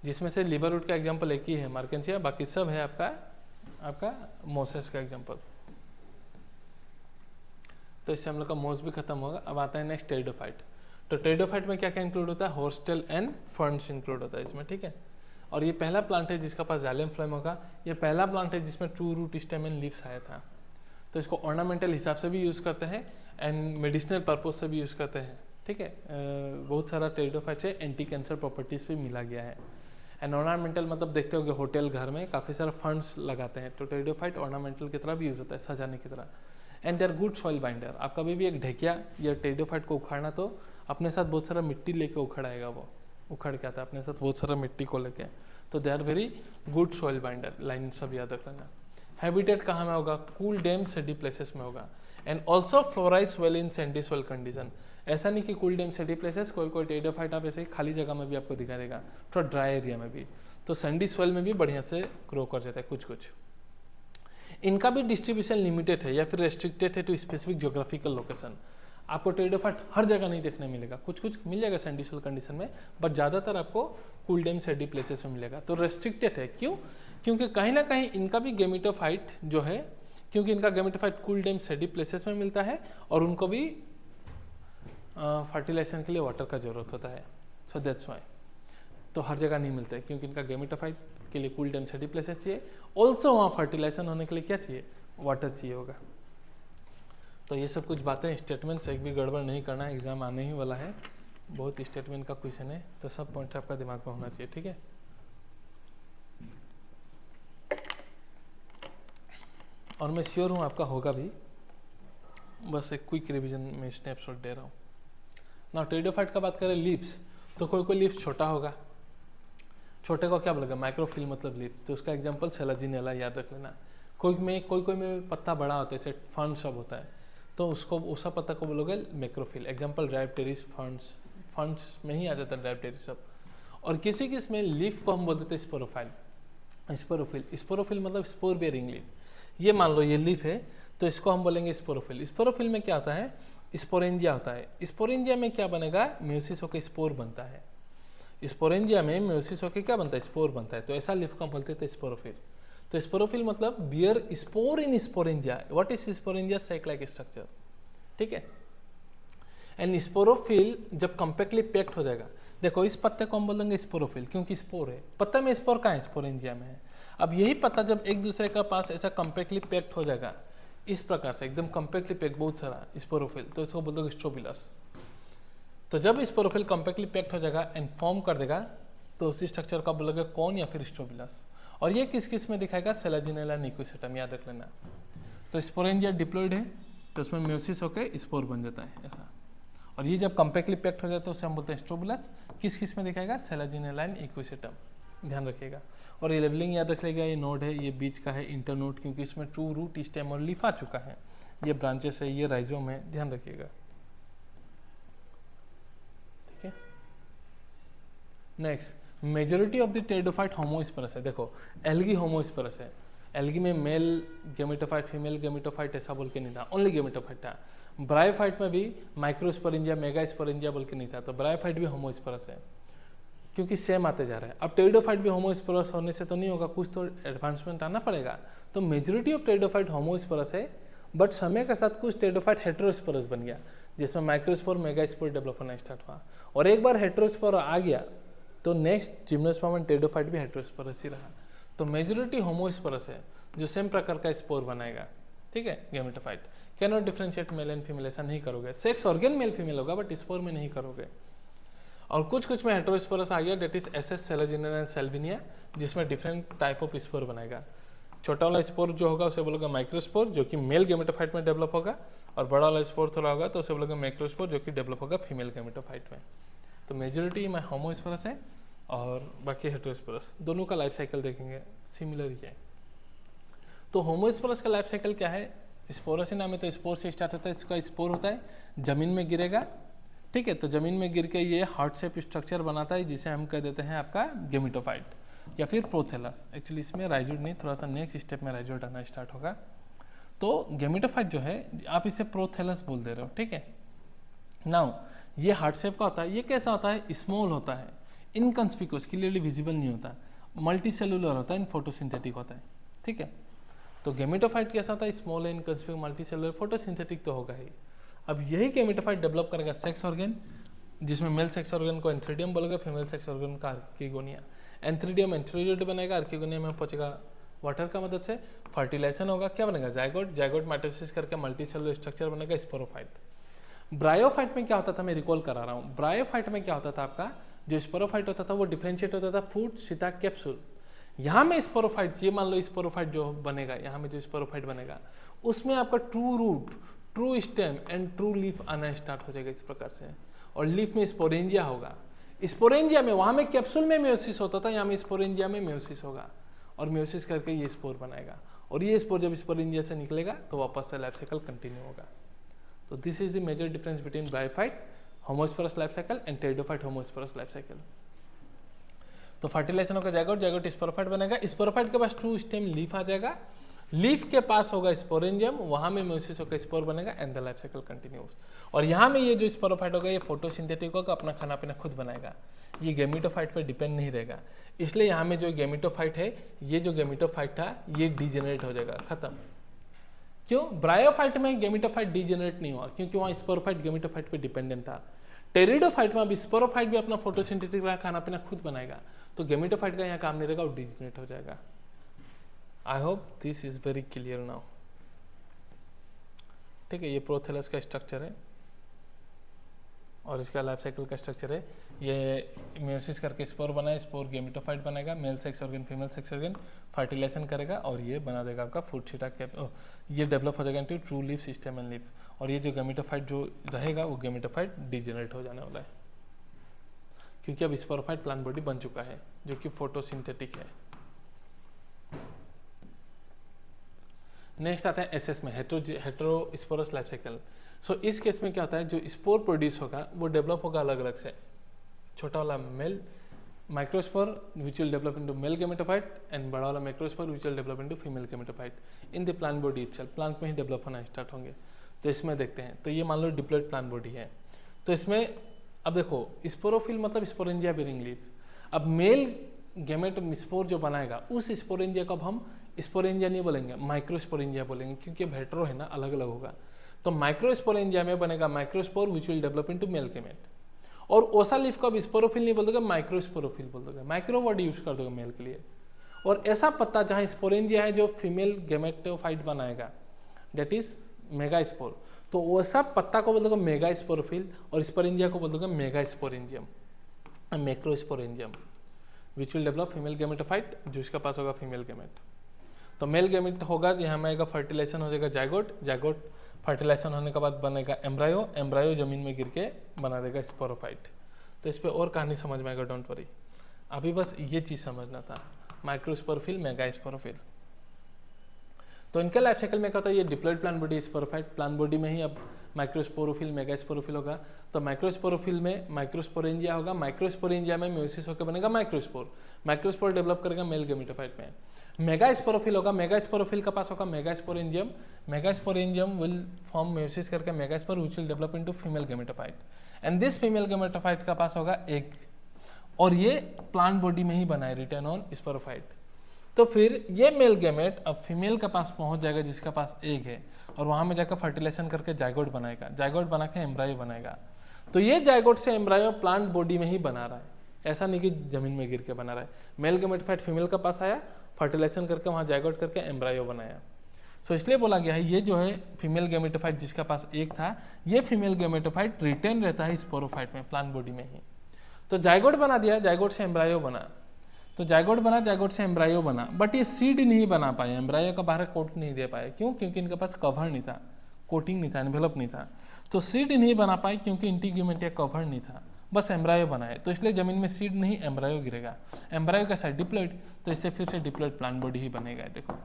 S1: जिसमें से लिवर रूट का एग्जांपल एक ही है मार्केंसिया, बाकी सब है आपका मोसेस का एग्जांपल। तो इससे हम लोग का मोस भी खत्म होगा। अब आता है नेक्स्ट टेरिडोफाइट। तो टेरिडोफाइट में क्या क्या इंक्लूड होता है, हॉर्स्टेल एंड फर्न्स इंक्लूड होता है इसमें, ठीक है। और ये पहला प्लांट है जिसका पास जाइलम फ्लोएम होगा। ये पहला प्लांट है जिसमें true root stem and leaves आया था। तो इसको ऑर्नामेंटल हिसाब से भी यूज़ करते हैं एंड मेडिसिनल पर्पज से भी यूज़ करते हैं, ठीक है। बहुत सारा टेरिडोफाइट से एंटी कैंसर प्रॉपर्टीज भी मिला गया है। एंड ऑर्नामेंटल मतलब देखते होगे होटल घर में काफ़ी सारा फंड्स लगाते हैं, तो टेरिडोफाइट ऑर्नामेंटल की तरह भी यूज़ होता है, सजाने की तरह। And they are good soil binder. आप कभी भी एक ढेकिया या टेरिडोफाइट को उखाड़ना तो अपने साथ बहुत सारा मिट्टी लेके उखड़ाएगा, वो उखड़ के आता है अपने साथ बहुत सारा मिट्टी को लेके। तो they are very good soil binder, line सब याद रख लेना। हैबिटेट कहाँ में होगा, कूल डैम सैंडी प्लेसेस में होगा। And also flourish well in sandy soil condition. ऐसा नहीं कि कूल डैम सैंडी प्लेसेस, कोई टेरिडोफाइट आप ऐसे खाली जगह में भी आपको दिखा देगा, थोड़ा ड्राई एरिया में भी। तो सैंडी सॉइल में भी बढ़िया से ग्रो कर जाता है कुछ कुछ। इनका भी डिस्ट्रीब्यूशन लिमिटेड है या फिर रेस्ट्रिक्टेड है टू स्पेसिफिक ज्योग्राफिकल लोकेशन। आपको टेरिडोफाइट हर जगह नहीं देखने मिलेगा, कुछ कुछ मिल जाएगा सैंडी सॉइल कंडीशन में, बट ज़्यादातर आपको कूल डैम सैंडी प्लेसेस में मिलेगा। तो रेस्ट्रिक्टेड है, क्यों? क्योंकि कहीं ना कहीं इनका भी गेमेटोफाइट जो है, क्योंकि इनका gametophyte cool damp sandy places में मिलता है और उनको भी फर्टिलाइजेशन के लिए वाटर का जरूरत होता है, सो दैट्स वाई। तो हर जगह नहीं मिलता है क्योंकि इनका गेमेटोफाइट के लिए कूल डैम सैंडी प्लेसेस चाहिए, ऑल्सो वहाँ फर्टिलाइजेशन होने के लिए क्या चाहिए, वाटर चाहिए होगा। तो ये सब कुछ बातें, स्टेटमेंट्स एक भी गड़बड़ नहीं करना, एग्जाम आने ही वाला है, बहुत स्टेटमेंट का क्वेश्चन है, तो सब पॉइंट आपका दिमाग में होना चाहिए, ठीक है। और मैं श्योर हूँ आपका होगा भी, बस एक क्विक रिवीजन में स्नैपशॉट दे रहा हूँ ना। टेरिडोफाइट का बात करें लीव्स, तो कोई कोई लीव्स छोटा होगा, छोटे को क्या बोलेगा, माइक्रोफिल मतलब लीफ, तो उसका एग्जांपल सेलाजिनेला याद रख लेना। कोई में पत्ता बड़ा होता है, जैसे फर्न सब होता है, तो उसको उस पत्ता को बोलोगे मैक्रोफिल। एग्जांपल ड्राइप्टेरिस फर्न्स में ही आ जाता है ड्राइप्टेरिस सब। और किसी किस में लीफ को हम बोल देते हैं स्पोरोफिल। स्पोरोफिल मतलब स्पोर बेयरिंग लीफ। ये मान लो ये लीफ है, तो इसको हम बोलेंगे स्पोरोफिल। स्पोरोफिल में क्या होता है, स्पोरेंजिया होता है। स्पोरेंजिया में क्या बनेगा, म्यूसिस होकर स्पोर बनता है। स्पोरेंजिया में म्यूसिस होकर क्या बनता है, स्पोर बनता है। तो ऐसा लीफ को हम बोलते थे स्पोरोफिल। तो स्पोरोफिल मतलब bear spore in sporangia. What is sporangia, sac like structure, ठीक है। एंड स्पोरोफिल जब कम्पैक्टली पैक्ड हो जाएगा, देखो इस पत्ते को हम बोलेंगे स्पोरोफिल क्योंकि स्पोर है। पत्ते में स्पोर कहाँ है, स्पोरेंजिया में है। अब यही पत्ता जब एक दूसरे का पास ऐसा कम्पैक्टली पैक्ड हो जाएगा, इस प्रकार से एकदम कम्पैक्टली पैक्ड बहुत सारा स्पोरोफिल, तो इसको बोलोगे स्ट्रोबिलस। तो जब स्पोरोफिल कम्पैक्टली पैक्ड हो जाएगा एंड फॉर्म कर देगा, तो उसी स्ट्रक्चर का बोलोगे कौन या फिर स्ट्रोबिलस। और ये किस किस में दिखाएगा, सेलाजिनेला निक्विसेटम, याद रख लेना। तो स्पोरेंजिया डिप्लॉइड है, तो उसमें म्यूसिस होकर स्पोर बन जाता है ऐसा। और ये जब कम्पैक्टली पैक्ड हो जाता है उसे हम बोलते हैं स्ट्रोबिलस। किस किस में दिखाएगा, सेलाजिनेला एंड इक्विसेटम, ध्यान रखिएगा। और ये लेवलिंग याद रखिएगा, ये नोड है, ये बीच का है इंटरनोड, क्योंकि इसमें ट्रू रूट स्टेम और लीफ आ चुका है। ये ब्रांचेस है, ये राइजोम है, ध्यान रखिएगा, ठीक है। Next, majority of the pteridophyte homosporous है। देखो एल्गी होमोस्पेरस है, एल्गी में मेल गेमेटोफाइट फीमेल गेमेटोफाइट ऐसा बोल के नहीं था, ओनली गेमेटोफाइट था। ब्रायोफाइट में भी माइक्रोस्पोरेंजिया मेगास्पोरेंजिया बोल के नहीं था, तो ब्रायोफाइट भी होमोस्पेरस है क्योंकि सेम आते जा रहा है। अब टेरिडोफाइट भी होमोस्पेरस होने से तो नहीं होगा, कुछ तो एडवांसमेंट आना पड़ेगा। तो मेजोरिटी ऑफ टेरिडोफाइट होमोस्पेरस है, बट समय के साथ कुछ टेरिडोफाइट हेटेरोस्पोरस बन गया, जिसमें माइक्रोस्पोर मेगास्पोर डेवलप होना स्टार्ट हुआ। और एक बार हेटेरोस्पोर आ गया तो नेक्स्ट जिम्नोस्पर्म एंड टेरिडोफाइट भी हेटेरोस्पोरस ही रहा। तो मेजोरिटी होमोस्पेरस है जो सेम प्रकार का स्पोर बनाएगा, ठीक है। Gametophyte cannot differentiate male and female, ऐसा नहीं करोगे। सेक्स ऑर्गन मेल फीमेल होगा बट स्पोर में नहीं करोगे। और कुछ में हेटेरोस्पोरस आ गया, that is as Selaginella and Salvinia, जिसमें डिफरेंट टाइप ऑफ स्पोर बनाएगा। छोटा वाला स्पोर जो होगा उसे बोलोगे माइक्रोस्पोर, जो कि मेल गेमेटोफाइट में डेवलप होगा। और बड़ा वाला स्पोर थोड़ा होगा तो उसे बोलोगे मैक्रोस्पोर, जो कि डेवलप होगा फीमेल गेमेटोफाइट में। तो मेजोरिटी में होमोस्पोरस है और बाकी हेटेरोस्पोरस। दोनों का लाइफ साइकिल देखेंगे, सिमिलर ही है। तो होमोस्पोरस का लाइफ साइकिल क्या है, स्पोरस ही नाम है, तो स्पोर से स्टार्ट होता है। इसका स्पोर होता है, जमीन में गिरेगा, ठीक है। तो जमीन में गिर के ये हार्ट शेप स्ट्रक्चर बनाता है, जिसे हम कह देते हैं आपका गेमेटोफाइट या फिर प्रोथेलस। एक्चुअली इसमें राइजोड नहीं, थोड़ा सा नेक्स्ट स्टेप में राइजोड आना स्टार्ट होगा। तो गेमेटोफाइट जो है आप इसे प्रोथेलस बोल दे रहे हो, ठीक है। नाउ ये हार्ट शेप का होता है, ये कैसा होता है, स्मॉल होता है, इनकंस्पिकुअस, क्लियरली विजिबल नहीं होता, मल्टी सेलुलर होता है, फोटोसिंथेटिक होता है, ठीक है। तो गेमेटोफाइट कैसा होता है, स्मॉल है, इनकंस्पिकुअस, मल्टी सेलुलर, फोटोसिंथेटिक तो होगा ही। अब यही गेमेटोफाइट डेवलप करेगा सेक्स ऑर्गन, जिसमें मेल सेक्स ऑर्गन को एंथ्रीडियम बोलोगे, फीमेल सेक्स ऑर्गन का आर्किगोनिया। एंथ्रीडियम एंथ्रीडियम बनेगा, आर्किगोनिया में पहुंचेगा वाटर का मदद से, फर्टिलाइजेशन होगा, क्या बनेगा, जायगोट, जायगोट माइटोसिस करके मल्टी सेलुलर स्ट्रक्चर बनेगा, स्पोरोफाइट। ब्रायोफाइट में क्या होता था, मैं रिकॉल करा रहा हूँ। ब्रायोफाइट में क्या होता था, आपका जो स्पोरोफाइट होता था वो डिफरेंशिएट होता था फूड, सीता, कैप्सूल। यहाँ में स्पोरोफाइट, ये मान लो स्पोरोफाइट जो बनेगा, यहाँ में जो स्पोरोफाइट बनेगा उसमें आपका true root, true stem and true leaf आना स्टार्ट हो जाएगा इस प्रकार से। और लीफ में स्पोरेंजिया होगा, स्पोरेंजिया में, वहां में कैप्सूल में म्यूसिस होता था, यहाँ में स्पोरेंजिया में म्यूसिस होगा, और म्यूसिस करके ये स्पोर बनाएगा। और ये स्पोर जब स्पोरेंजिया से निकलेगा तो वापस से लाइफ साइकिल कंटिन्यू होगा। तो this is the major difference between bryophyte homosporous life cycle and pteridophyte homosporous life cycle. तो फर्टिलाइजेशन होगा, जायगोट, जायगोट स्पोरोफाइट बनेगा, स्पोरोफाइट के पास ट्रू स्टेम लीफ आ जाएगा, लीफ के पास होगा स्पोरेंजियम, वहां में म्यूसिस होकर स्पोर बनेगा and the life cycle continuous. और यहाँ में ये जो स्पोरोफाइट होगा ये फोटोसिंथेटिक होगा, अपना खाना पीना खुद बनाएगा, ये गेमेटोफाइट पर डिपेंड नहीं रहेगा। इसलिए यहाँ में जो गेमेटोफाइट है, ये जो गेमेटोफाइट था ये डीजेनरेट हो जाएगा, खत्म। क्यों, ब्रायोफाइट में गेमेटोफाइट डीजेनरेट नहीं हुआ क्योंकि वहाँ स्पोरोफाइट गेमेटोफाइट पे डिपेंडेंट था। टेरिडोफाइट में अब स्पोरोफाइट भी अपना फोटोसिंथेटिक रहा, खाना पीना खुद बनाएगा, तो गेमेटोफाइट का यहाँ काम नहीं रहेगा और डीजेनरेट हो जाएगा। I hope this is very clear now, ठीक है। ये प्रोथेलस का स्ट्रक्चर है और इसका लाइफ साइकिल का स्ट्रक्चर है। ये म्यूसिस करके स्पोर बनाए, स्पोर गेमेटोफाइट बनेगा, male sex organ female sex organ, fertilisation करेगा और ये बना देगा आपका फूड सीटा कैप, ये डेवलप हो जाएगा into true leaf system and leaf. और ये जो गेमेटोफाइट जो रहेगा वो गेमेटोफाइट डिजेनरेट हो जाने वाला है। क्योंकि अब स्पोरोफाइट प्लांट बॉडी बन चुका है जो कि फोटोसिंथेटिक है। नेक्स्ट आता है एसएस में, हेटेरोस्पोरस लाइफ साइकिल। सो इस केस में क्या होता है, जो स्पोर प्रोड्यूस होगा वो डेवलप होगा अलग अलग से। छोटा वाला male microspore which will develop into male gametophyte and बड़ा वाला microspore which will develop into female gametophyte in the plant body itself. Plant में ही डेवलप होना स्टार्ट होंगे। तो इसमें देखते हैं, तो ये मान लो डिप्लॉइड प्लांट बॉडी है। तो इसमें अब देखो स्पोरोफिल मतलब स्पोरेंजिया बेरिंग लीफ। अब मेल गेमेट स्पोर जो बनाएगा उस स्पोरेंजिया को अब हम स्पोरेंजिया नहीं बोलेंगे, माइक्रोस्पोरेंजिया बोलेंगे, क्योंकि हेटेरो है ना, अलग अलग होगा। तो माइक्रोस्पोरेंजिया में बनेगा microspore which will develop into male gamete. और ओसा लीफ को अब स्पोरोफिल नहीं बोल दोगे, माइक्रोस्पोरोफिल बोल दोगे, माइक्रो वर्ड यूज कर दोगे मेल के लिए। और ऐसा पत्ता जहां स्पोरेंजिया है जो फीमेल गेमेटोफाइट बनाएगा, डेट इज मेगास्पोर, तो वैसा पत्ता को बोल दोगे मेगास्पोरोफिल और स्पोरेंजिया को बोल दोगे megasporangium, macrosporangium which will develop female gametophyte, जो इसके पास होगा फीमेल गेमेट। तो मेल गेमेट होगा, यहाँ में आएगा फर्टिलाइजेशन हो जाएगा जाइगोट, जाइगोट फर्टिलाइजेशन होने के बाद बनेगा एम्ब्रायो, एम्ब्रायो जमीन में गिर के बना देगा स्पोरोफाइट। तो इस पर और कहानी समझ में आएगा, डोंट वरी। अभी बस ये चीज़ समझना था, माइक्रोस्पोरोफिल मेगास्पोरोफिल। तो इनके लाइफ साइकिल में क्या होता है, ये diploid plant body sporophyte, plant body में ही अब माइक्रोस्पोरोफिल मेगास्पोरोफिल होगा। तो माइक्रोस्पोरोफिल में माइक्रोस्पोरेंजिया होगा, माइक्रोस्पोरेंजिया में म्यूसिस होकर बनेगा माइक्रोस्पोर, माइक्रोस्पोर डेवलप करेगा मेल गेमेटोफाइट में। मेगास्पोरोफिल होगा, मेगास्पोरोफिल का पास होगा megasporangium, megasporangium will form meiosis करके megaspore which will develop into female gametophyte and this female gametophyte का पास होगा एग, और ये प्लांट बॉडी में ही बना है, रिटर्न ऑन स्पोरोफाइट। तो फिर ये मेल गेमेट अब फीमेल के पास पहुंच जाएगा जिसका पास एग है, और वहां में जाकर फर्टिलाइजेशन करके जाइगोट बनाएगा, जाइगोट बना के एम्ब्रायो बनाएगा। तो ये जाइगोट से एम्ब्रायो प्लांट बॉडी में ही बना रहा है, ऐसा नहीं कि जमीन में गिर के बना रहा है। मेल गेमेटोफाइट फीमेल का पास आया, फर्टिलाइजेशन करके वहाँ जाइगोट करके एम्ब्रायो बनाया। सो इसलिए बोला गया है ये जो है फीमेल गेमेटोफाइट जिसका पास एक था, ये फीमेल गेमेटोफाइट रिटेन रहता है स्पोरोफाइट में, प्लांट बॉडी में ही। तो जाइगोट बना दिया, जाइगोट से एम्ब्रायो बना, तो जाइगोट बना, जाइगोट से एम्ब्रायो बना, बट ये सीड नहीं बना पाए, एम्ब्रायो का बाहर कोट नहीं दे पाए। क्यों? क्योंकि इनके पास कवर नहीं था, कोटिंग नहीं था, एनवेलप नहीं था। तो सीड नहीं बना पाए क्योंकि इंटीग्यूमेंट या कवर नहीं था, बस एम्ब्रायो बनाए। तो इसलिए जमीन में सीड नहीं, एम्ब्रायो गिरेगा। एम्ब्रायो का साइड डिप्लॉइड, तो इससे फिर से डिप्लॉइड प्लांट बॉडी ही बनेगा। देखो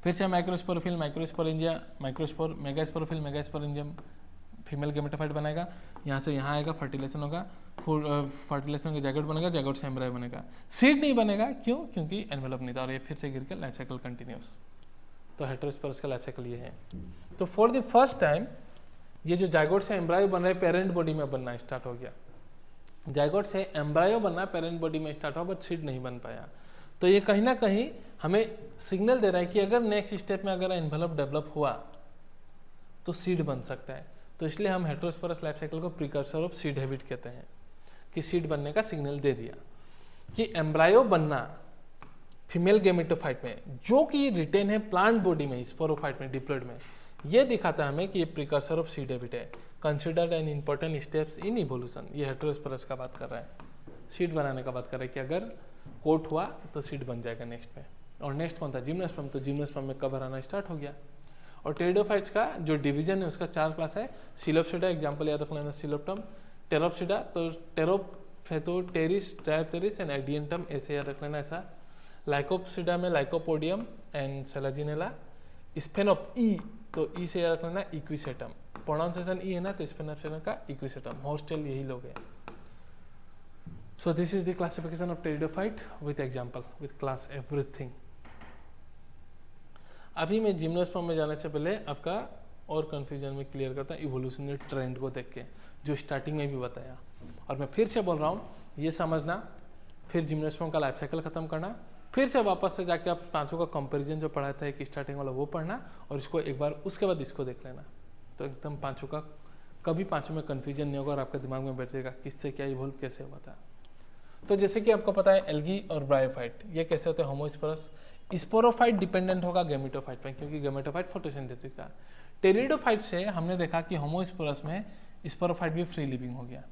S1: फिर से microsporophyll, microsporangia, microspore, megasporophyll, megasporangium female gametophyte बनाएगा, यहाँ से यहाँ आएगा, फर्टिलाइजेशन होगा, फर्टिलाइजेशन का जाइगोट बनेगा, जाइगोट से एम्ब्रायो बनेगा। सीड नहीं बनेगा, क्यों? क्योंकि एनवेलप नहीं था, और ये फिर से गिर के लाइफ साइकिल कंटिन्यूस। तो हेटेरोस्पोरस का लाइफ साइकिल ये है। तो फॉर द फर्स्ट टाइम ये जो जाइगोट से एम्ब्रायो बन रहा है पेरेंट बॉडी में बनना स्टार्ट हो गया। जाइगोट से एम्ब्रायो बनना पेरेंट बॉडी में स्टार्ट हुआ, बट सीड नहीं बन पाया। तो ये कहीं ना कहीं हमें सिग्नल दे रहा है कि अगर नेक्स्ट स्टेप में अगर एनवेलप डेवलप हुआ तो सीड बन सकता है। तो इसलिए हम हेटेरोस्पोरस लाइफ साइकिल को प्रीकर्सर ऑफ सीड हैबिट कहते हैं, कि सीड बनने का सिग्नल दे दिया कि एम्ब्रायो बनना फीमेल गेमेटोफाइट में, जो कि रिटेन है प्लांट बॉडी में, स्पोरोफाइट में, डिप्लॉइड में, ये दिखाता है हमें कि ये प्रीकर्सर ऑफ सीड हैबिट है, considered an important steps in evolution. ये हेटेरोस्पोरस का बात कर रहा है, सीड बनाने का बात कर रहा है कि अगर कोट हुआ तो सीड बन जाएगा नेक्स्ट में। और नेक्स्ट कौन था? जिम्नोस्पर्म। तो जिम्नोस्पर्म में कवर आना स्टार्ट हो गया। और टेरिडोफाइट्स का जो डिवीजन है उसका 4 क्लास है। सिलोप्सिडा, एग्जाम्पल याद रख लेना, सिलोप्टम। टेरोप्सिडा, तो टेरोप है तो टेरिस, ट्रायोप्टेरिस एंड एडियंटम, ऐसे याद रख लेना ऐसा। लाइकोप्सिडा में लाइकोपोडियम एंड सेलाजिनेला। स्पेनोप ई, तो ई से याद रख लेना इक्विसेटम, प्रोनाउंसिएशन ई है ना, तो स्पेनोप्सिडा का इक्विसेटम। हॉस्टल यही लोग हैं। So this is the classification of pteridophyte with example, with class everything. अभी मैं जिम्नोस्पर्म में जाने से पहले आपका और कंफ्यूजन में क्लियर करता हूँ इवोल्यूशनरी ट्रेंड को देख के, जो स्टार्टिंग में भी बताया। और मैं फिर से बोल रहा हूँ, ये समझना, फिर जिम्नोस्पर्म का लाइफ साइकिल खत्म करना, फिर से वापस से जाके आप पांचों का कंपैरिजन जो पढ़ा था एक स्टार्टिंग वाला वो पढ़ना, और इसको एक बार उसके बाद इसको देख लेना। तो एकदम पांचों का कभी पांचों में कंफ्यूजन नहीं होगा और आपके दिमाग में बैठ जाएगा किससे क्या इवोल्व कैसे हुआ था। तो जैसे कि आपको पता है एल्गी और ब्रायोफाइट ये कैसे होते हैं, होमोस्पोरस। स्पोरोफाइट डिपेंडेंट होगा गेमेटोफाइट पे, क्योंकि गेमेटोफाइट फोटोसिंथेटिक था। टेरिडोफाइट से हमने देखा कि होमोस्पोरस में स्पोरोफाइट भी फ्री लिविंग हो गया,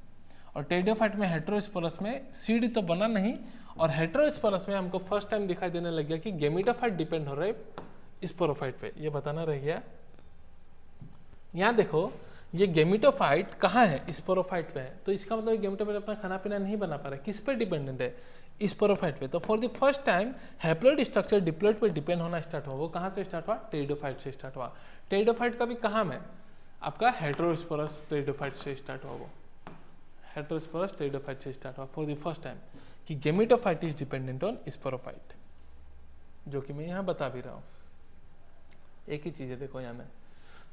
S1: और टेरिडोफाइट में हेटेरोस्पोरस में सीड तो बना नहीं, और हेटेरोस्पोरस में हमको फर्स्ट टाइम दिखाई देने लग गया कि गेमेटोफाइट डिपेंड हो रहा है स्पोरोफाइट पे। ये बताना रह गया। यहाँ देखो ये गेमिटोफाइट कहाँ है, स्पोरोफाइट पे है, तो इसका मतलब गेमिटोफाइट अपना खाना पीना नहीं बना पा रहा है, किस पे डिपेंडेंट है, स्पोरोफाइट पे। तो for the first time haploid structure diploid पे डिपेंड होना स्टार्ट हुआ। वो कहाँ से स्टार्ट हुआ, टेरिडोफाइट से स्टार्ट हुआ। टेरिडोफाइट का भी कहाँ में, आपका हेटेरोस्पोरस टेरिडोफाइट से स्टार्ट हुआ। वो हेटेरोस्पोरस टेरिडोफाइट से स्टार्ट हुआ फॉर द फर्स्ट टाइम कि gametophyte is dependent on sporophyte, जो कि मैं यहाँ बता भी रहा हूँ। एक ही चीज़ है, देखो यहाँ में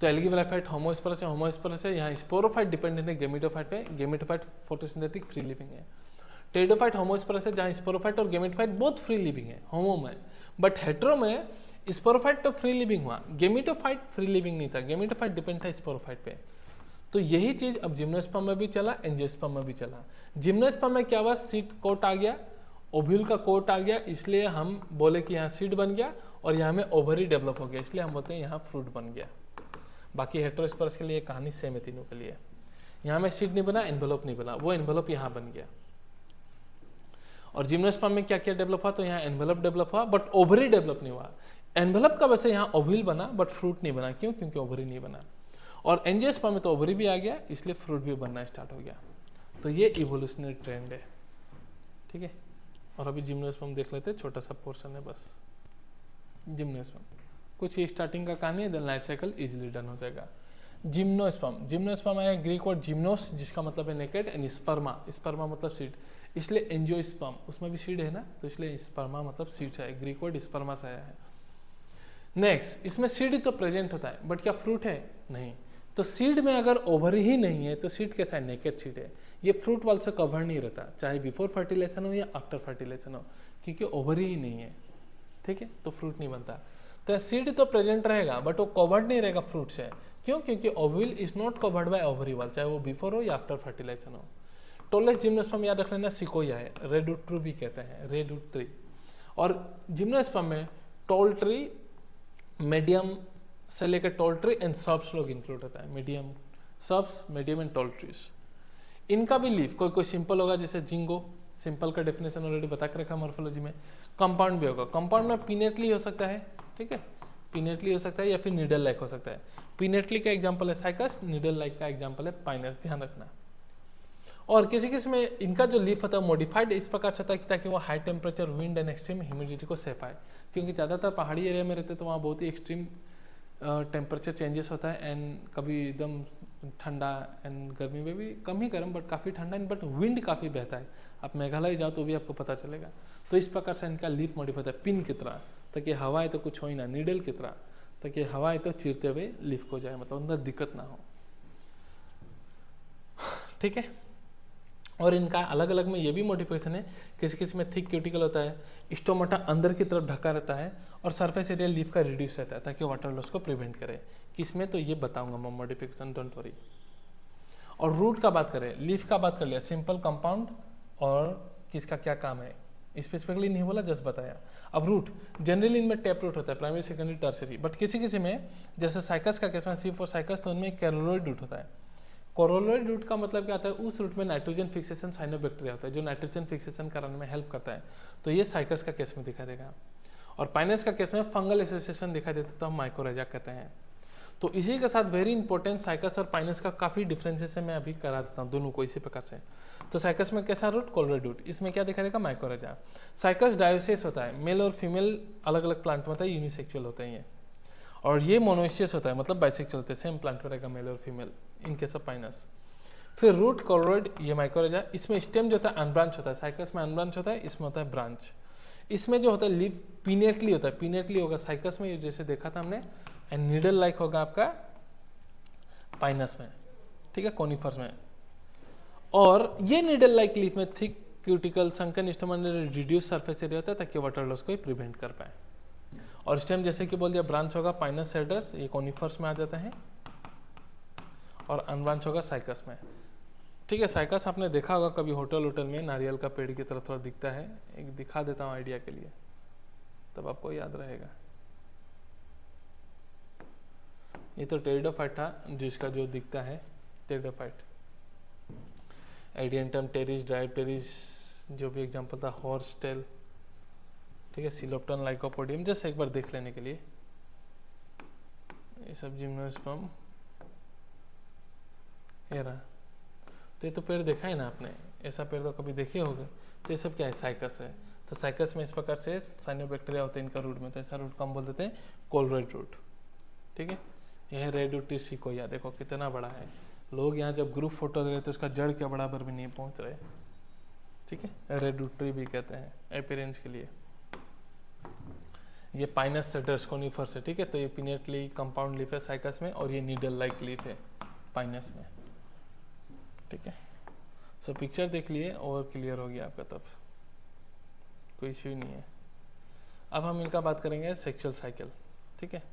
S1: तो एल्गीब्राइफाइट होमोस्पोरस है, होमोस्पोरस है, यहाँ स्पोरोफाइट डिपेंडेंट है गेमिटोफाइट पे, गेमिटोफाइट फोटोसिंथेटिक फ्री लिविंग है। टेरिडोफाइट होमोस्पोरस है, जहाँ स्पोरोफाइट और गेमिटोफाइट बोथ फ्री लिविंग है होमो में, बट हेटेरो में स्पोरोफाइट तो फ्री लिविंग हुआ, गेमिटोफाइट फ्री लिविंग नहीं था, गेमिटोफाइट डिपेंड था स्पोरोफाइट पे। तो यही चीज अब जिम्नोस्पर्म में भी चला, एंजियोस्पर्म में भी चला। जिम्नोस्पर्म में क्या हुआ, सीड कोट आ गया, ओव्यूल का कोट आ गया, इसलिए हम बोले कि यहाँ सीड बन गया और यहाँ में ओवरी डेवलप हो गया, इसलिए हम बोलते हैं यहाँ फ्रूट बन गया। बाकी हेटेरोस्पोरस के लिए कहानी सेम है तीनों के लिए। यहाँ में सीड नहीं बना, एनवेलोप नहीं बना, वो एनवेलोप यहाँ बन गया। और जिम्नोस्पर्म में क्या क्या डेवलप हुआ, तो यहाँ एनवेलोप डेवलप हुआ बट ओवरी डेवलप नहीं हुआ। एनवेलोप का वैसे यहाँ ओव्यूल बना बट फ्रूट नहीं बना, क्यों, क्योंकि ओवरी नहीं बना। और एंजियोस्पर्म में तो ओवरी भी आ गया, इसलिए फ्रूट भी बनना स्टार्ट हो गया। तो ये इवोल्यूशनरी ट्रेंड है, ठीक है। और अभी जिम्नोस्पर्म देख लेते हैं, छोटा सा पोर्शन है बस। जिम्नोस्पर्म कुछ ये स्टार्टिंग का कहानी है, then life cycle easily done हो जाएगा। जिम्नोस्पर्म, जिम्नोस्पर्म आया ग्रीक वर्ड जिम्नोस, जिसका मतलब है नेकेड, एंड स्पर्मा, स्पर्मा मतलब सीड, इसलिए एंजियोस्पर्म, उसमें भी सीड है ना, तो इसलिए स्पर्मा मतलब सीड से आया, ग्रीक वर्ड स्पर्मा से आया है। नेक्स्ट, इसमें सीड तो प्रेजेंट होता है बट क्या फ्रूट है, नहीं। तो सीड में अगर ओवरी ही नहीं है तो सीड कैसा है, नेकेड सीड है, ये फ्रूट वाल से कवर नहीं रहता, चाहे बिफोर फर्टिलाइजेशन हो या आफ्टर फर्टिलाइजेशन हो, क्योंकि ओवरी ही नहीं है, ठीक है, तो फ्रूट नहीं बनता। तो सीड तो प्रेजेंट रहेगा बट वो कवर्ड नहीं रहेगा फ्रूट से, क्यों, क्योंकि ovule is not covered by ovary वाल, चाहे वो बिफोर हो या आफ्टर फर्टिलाइजेशन हो। टोलेस जिम्नोस्पर्म याद रख लेना, सिकोया है, रेडवुड ट्री भी कहते हैं, रेडवुड ट्री। और जिम्नोस्पर्म में टॉल ट्री, मीडियम से लेकर टॉल ट्री एंड सर्ब्स लोग इंक्लूड होता है, medium shrubs, medium and tall trees. इनका भी लीफ कोई कोई सिंपल होगा, जैसे जिंगो, सिंपल का डेफिनेशन ऑलरेडी बता के रखा मॉर्फोलॉजी में। कंपाउंड भी होगा, कंपाउंड में पिनेटली हो सकता है, ठीक है, पिनेटली हो सकता है या फिर नीडल लाइक हो सकता है। पिनेटली का एग्जांपल है साइकस, नीडल लाइक का एग्जांपल है पाइनस, ध्यान रखना। और किसी किसी में इनका जो लीफ होता है मॉडिफाइड इस प्रकार से होता है ताकि वो high temperature, wind and extreme humidity को सह पाए, क्योंकि ज़्यादातर पहाड़ी एरिया में रहते हैं तो वहाँ बहुत ही एक्सट्रीम टेम्परेचर चेंजेस होता है, एंड कभी एकदम ठंडा, एंड गर्मी में भी कम ही गर्म बट काफ़ी ठंडा, बट विंड काफ़ी बहता है। आप मेघालय जाओ तो भी आपको पता चलेगा। तो इस प्रकार से इनका लीफ मॉडिफाई होता है, पिन की तरह, ताकि हवा है तो कुछ हो ही ना, नीडल की तरह, ताकि हवा है तो चीरते हुए लीफ को जाए, मतलब अंदर दिक्कत ना हो, ठीक है। और इनका अलग अलग में ये भी मॉडिफिकेशन है, किसी किसी में थिक क्यूटिकल होता है, स्टोमाटा अंदर की तरफ ढका रहता है, और सरफेस एरिया लीफ का रिड्यूस रहता है ताकि वाटर लॉस को प्रिवेंट करे। किसमें, तो ये बताऊंगा मैं मॉडिफिकेशन, डोंट वरी। और रूट का बात करें, लीफ का बात कर लिया, सिंपल, कंपाउंड, और किसका क्या काम है स्पेसिफिकली नहीं बोला, जस्ट बताया। अब रूट, जनरली इनमें टेप रूट होता है, प्राइमरी, सेकेंडरी, टर्सरी, बट किसी किसी में, जैसे साइकस का केस में C4 साइकस, तो उनमें कैरोलोइड रूट होता है। कोरोलोइड रूट का मतलब क्या होता है, उस रूट में नाइट्रोजन फिक्सेशन साइनोबैक्टीरिया होता है जो नाइट्रोजन फिक्सेशन कराने में हेल्प करता है, तो ये साइकस का केस में दिखाई देगा। और पाइनस का केस में फंगल एसोसिएशन दिखाई देता है, तो हम माइकोरेजा कहते हैं। तो इसी के साथ वेरी इंपॉर्टेंट साइकस और पाइनस का काफी डिफरेंसेस है, मैं अभी करा देता हूँ दोनों को इसी प्रकार से। तो साइकस में कैसा रूट, कोलोइड रूट, इसमें क्या दिखाई देगा, माइकोरेजा। साइकस डायोसियस होता है, मेल और फीमेल अलग अलग प्लांट में होता है, यूनिसेक्सुअल होते हैं ये। और ये मोनोइशियस होता है, मतलब बाइसेक्सुअल होते हैं, सेम प्लांट में रहेगा मेल और female in case of Pinus. फिर रूट, कोलोइड, ये माइकोरेजा। इसमें स्टेम जो होता है अनब्रांच होता है, साइकस में अनब्रांच होता है, इसमें होता है ब्रांच। इसमें जो होता है लीफ पिनेटली होता है, पिनेटली होगा साइकस में, जैसे देखा था हमने, एंड नीडल लाइक होगा आपका पाइनस में, ठीक है, कोनिफर्स में। और ये नीडल लाइक लीफ में thick cuticle, sunken stoma, reduce surface area होता है ताकि वाटर लॉस को प्रिवेंट कर पाए। और स्टेम जैसे कि बोल दिया ब्रांच होगा पाइनस सेडर्स, ये कोनिफर्स में आ जाता है, और अनब्रांच होगा साइकस में, ठीक है। साइकस आपने देखा होगा कभी होटल में, नारियल का पेड़ की तरह थोड़ा दिखता है, एक दिखा देता हूँ आइडिया के लिए, तब आपको याद रहेगा। ये तो टेरिडोफाइट था, जिसका जो दिखता है टेरिडोफाइट, एडियंटम टेरिस, ड्राइपटेरिस, जो भी एग्जांपल था, हॉर्स टेल, ठीक है, सिलोप्टन, लाइकोपोडियम, जस्ट एक बार देख लेने के लिए। ये सब जिम्नोस्पर्म, ये रहा। तो ये तो पेड़ देखा है ना आपने, ऐसा पेड़ तो कभी देखे होंगे। तो ये सब क्या है, साइकस है। तो साइकस में इस प्रकार से साइनोबैक्टीरिया होते हैं इनका रूट में, तो ऐसा रूट को हम बोल देते हैं कोलरेड रूट। ठीक है, यह रेडूटी सिकोया, देखो कितना बड़ा है। लोग यहाँ जब ग्रुप फोटो ले रहे तो उसका जड़ के बराबर भी नहीं पहुंच रहे। ठीक है, रेडूट्री भी कहते हैं अपीयरेंस के लिए। ये पाइनस सेडर्स कोनिफर्स है। ठीक है, तो ये पिनेटली कंपाउंड लीफ है साइकस में, और ये नीडल लाइक लीफ है पाइनस में। ठीक है, सो पिक्चर देख लिए और क्लियर हो गया आपका, तब कोई इश्यू नहीं है। अब हम इनका बात करेंगे सेक्सुअल साइकिल। ठीक है,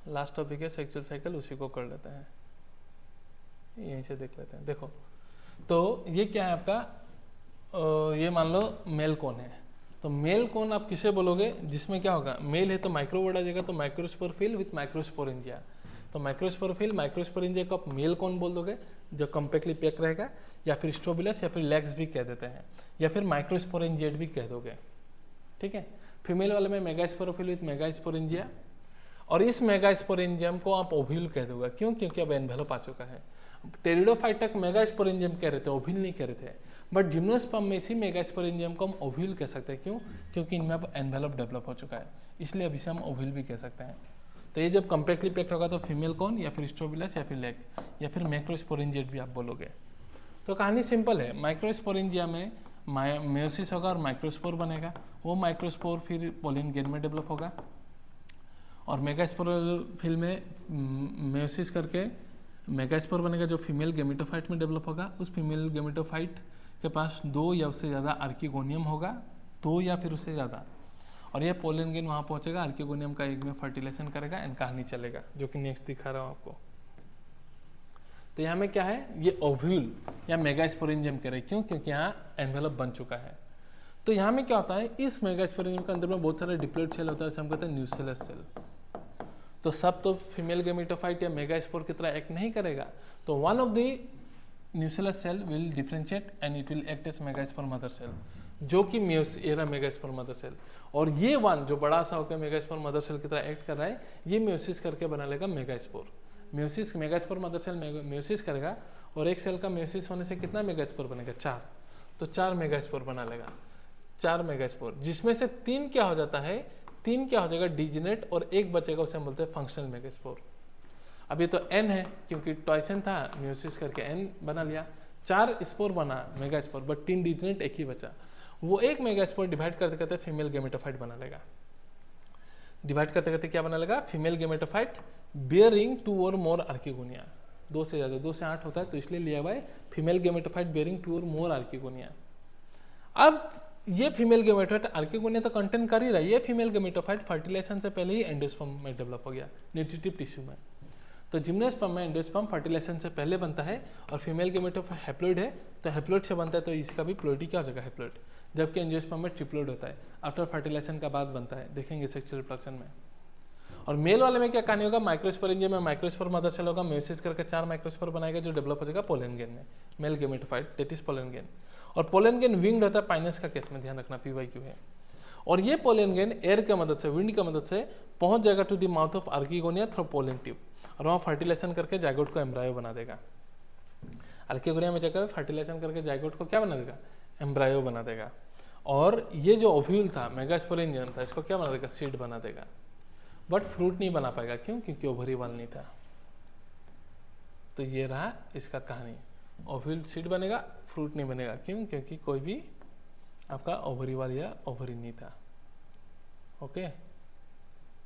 S1: लास्ट टॉपिक है सेक्सुअल साइकिल, उसी को कर लेते हैं, यहीं से देख लेते हैं। देखो, तो ये क्या है आपका, ये मान लो मेल कोन है। तो मेल कोन आप किसे बोलोगे, जिसमें क्या होगा, मेल है तो माइक्रोवर्ड आ जाएगा, तो माइक्रोस्पोरफिल विथ माइक्रोस्पोरेंजिया। तो माइक्रोस्पोरफिल माइक्रोस्पोरेंजिया को आप मेल कोन बोल दोगे, जो कम्पैक्टली पैक रहेगा, या फिर स्ट्रोबिलस, या फिर लेग्स भी कह देते हैं, या फिर माइक्रोस्पोरेंजिएट भी कह दोगे। ठीक है, फीमेल वाले में मेगास्पोरोफिल विथ मेगास्पोरेंजिया, और इस मेगास्पोरेंजियम को आप ओव्यूल कह दोगे। क्यों, क्योंकि अब एनवेलोप आ चुका है। टेरिडोफाइट तक मेगास्पोरेंजियम कह रहे थे, ओव्यूल नहीं कह रहे थे, बट जिम्नोस्पर्म में इसी मेगास्पोरेंजियम को हम ओव्यूल कह सकते हैं। क्यों, क्योंकि इनमें अब एनवेलोप डेवलप हो चुका है, इसलिए अब इसे हम ओव्यूल भी कह सकते हैं। तो ये जब कम्पैक्टली पैक्ड होगा तो फीमेल कौन, या फिर स्ट्रोबिलस, या फिर लेग, या फिर मैक्रोस्पोरेंजिएट भी आप बोलोगे। तो कहानी सिंपल है, माइक्रोस्पोरेंजिया में मेयोसिस होगा और माइक्रोस्पोर बनेगा। वो माइक्रोस्पोर फिर पोलन गेन में डेवलप होगा, और मेगास्पोरोफिल में मेयोसिस करके मेगास्पोर बनेगा, जो फीमेल गेमेटोफाइट में डेवलप होगा। उस फीमेल गेमेटोफाइट के पास 2 या उससे ज़्यादा आर्किगोनियम होगा, 2 या फिर उससे ज़्यादा, और ये पोलन गेन वहाँ पहुँचेगा, आर्किगोनियम का एग में फर्टिलाइजेशन करेगा, एंड कहानी चलेगा, जो कि नेक्स्ट दिखा रहा हूँ आपको। तो यहाँ में क्या है, ये ओव्यूल या मेगास्पोरेंजियम कह रहे हैं। क्यों, क्योंकि यहाँ एनवेलप बन चुका है। तो यहाँ में क्या होता है, इस मेगास्पोरेंजियम के अंदर में बहुत सारे डिप्लॉइड सेल होता है, जिसे हम कहते हैं न्यूसेलस सेल। तो सब तो फीमेल गेमेटोफाइट या मेगास्पोर की तरह एक्ट नहीं करेगा। तो one of the nucellus cell will differentiate and it will act as megaspore mother cell, जो कि एरा मेगास्पोर मदर सेल। और ये वन जो बड़ा सा होकर मेगास्पोर मदर सेल की तरह एक्ट कर रहा है, ये म्यूसिस करके बना लेगा megaspore. Meiosis megaspore mother cell meiosis करेगा, और एक सेल का म्यूसिस होने से कितना मेगास्पोर बनेगा, 4। तो 4 मेगास्पोर बना लेगा, 4 मेगास्पोर, जिसमें से 3 क्या हो जाता है, 3 क्या हो जाएगा डीजेनेरेट, और एक बचेगा, उसे हम बोलते हैं फंक्शनल मेगास्पोर। अब ये तो n है, क्योंकि टॉयसन था, म्यूसिस करके n बना लिया, 4 स्पोर बना मेगास्पोर, बट 3 डीजेनेरेट, एक ही बचा। वो एक मेगास्पोर डिवाइड करते करते फीमेल गेमेटोफाइट बना लेगा। डिवाइड करते करते क्या बना लेगा, फीमेल गेमेटोफाइट बियरिंग 2 और मोर आर्किगोनिया। 2 से ज़्यादा, 2 से 8 होता है, तो इसलिए लिया हुआ है फीमेल गेमेटोफाइट बियरिंग 2 और मोर आर्किगोनिया। अब ये फीमेल गेमेटोफाइट आर्किगोनिया तो कंटेन कर ही रहा है, ये फीमेल गेमेटोफाइट फर्टिलाइजेशन से पहले ही एंडोस्पर्म में डेवलप हो गया, न्यूट्रिटिव टिश्यू में। तो जिम्नोस्पर्म में एंडोस्पर्म फर्टिलाइजेशन से पहले बनता है, और फीमेल गेमेटोफाइट हैप्लॉइड है, तो हैप्लॉइड से बनता है, तो इसका भी प्लॉइडी क्या हो जाएगा, हैप्लॉइड। जबकि एंजियोस्पर्म में ट्रिप्लॉइड होता है, आफ्टर फर्टिलाइजेशन का बाद बनता है, देखेंगे सेक्सुअल रिप्रोडक्शन में। और मेल वाले में क्या कहानी होगा, माइक्रोस्पोरेंजियम में माइक्रोस्पोर मदर सेल होगा, म्यूसिस करके 4 माइक्रोस्पोर बनाएगा, जो डेवलप हो जाएगा पोलन गेन में, mail gametophyte, that is pollen gain. और पोलन गेन विंग्ड होता है, पाइनस का केस में ध्यान रखना, PYQ है। और ये पोलन गेन एयर की मदद से, विंड की मदद से पहुंच जाएगा to the mouth of archegonia through pollen tube, और वहाँ फर्टिलाइजेशन करके जाइगोट को एम्ब्रायो बना देगा। आर्किगोनिया में जाकर फर्टिलाइजेशन करके जाइगोट को क्या बना देगा, एम्ब्रायो बना देगा। और ये जो ओव्यूल था, मेगास्पोरेंजियम था, इसको क्या बना देगा, सीड बना देगा। बट फ्रूट नहीं बना पाएगा, क्यों, क्योंकि ओवरी वाल नहीं था। तो ये रहा इसका कहानी, ओव्यूल सीड बनेगा, फ्रूट नहीं बनेगा। क्यों, क्योंकि कोई भी आपका ओवरी वाल या ओवरी नहीं था। ओके,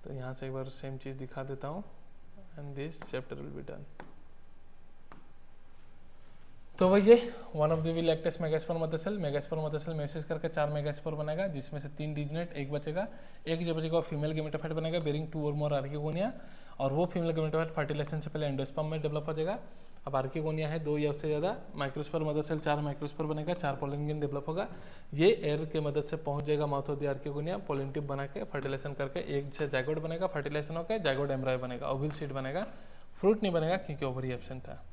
S1: तो यहाँ से एक बार सेम चीज दिखा देता हूँ, and this chapter will be done. तो वही है, one of the will act as megaspore mother cell meiosis करके 4 मेगास्पोर बनाएगा, जिसमें से 3 डीजेनेरेट, एक बचेगा। एक जो बचेगा फीमेल गेमेटोफाइट बनेगा, बेरिंग 2 और मोर आर्किगोनिया, और वो फीमेल गेमेटोफाइट फर्टिलाइजेशन से पहले एंडोस्पर्म में डेवलप हो जाएगा। अब आर्किगोनिया है 2 या उससे ज़्यादा, माइक्रोस्पोर मदर सेल 4 माइक्रोस्पोर बनेगा, 4 पोलन गेन डेवलप होगा। ये एयर के मदद से पहुंच जाएगा mouth of the archegonia, pollen tube बना के फर्टिलाइजेशन करके एक से जाइगोट बनेगा, फर्टिलाइजेशन होकर जाइगोट एम्ब्रायो बनेगा, ओव्यूल सीड बनेगा, फ्रूट नहीं बनेगा क्योंकि ओवरी एब्सेंट था।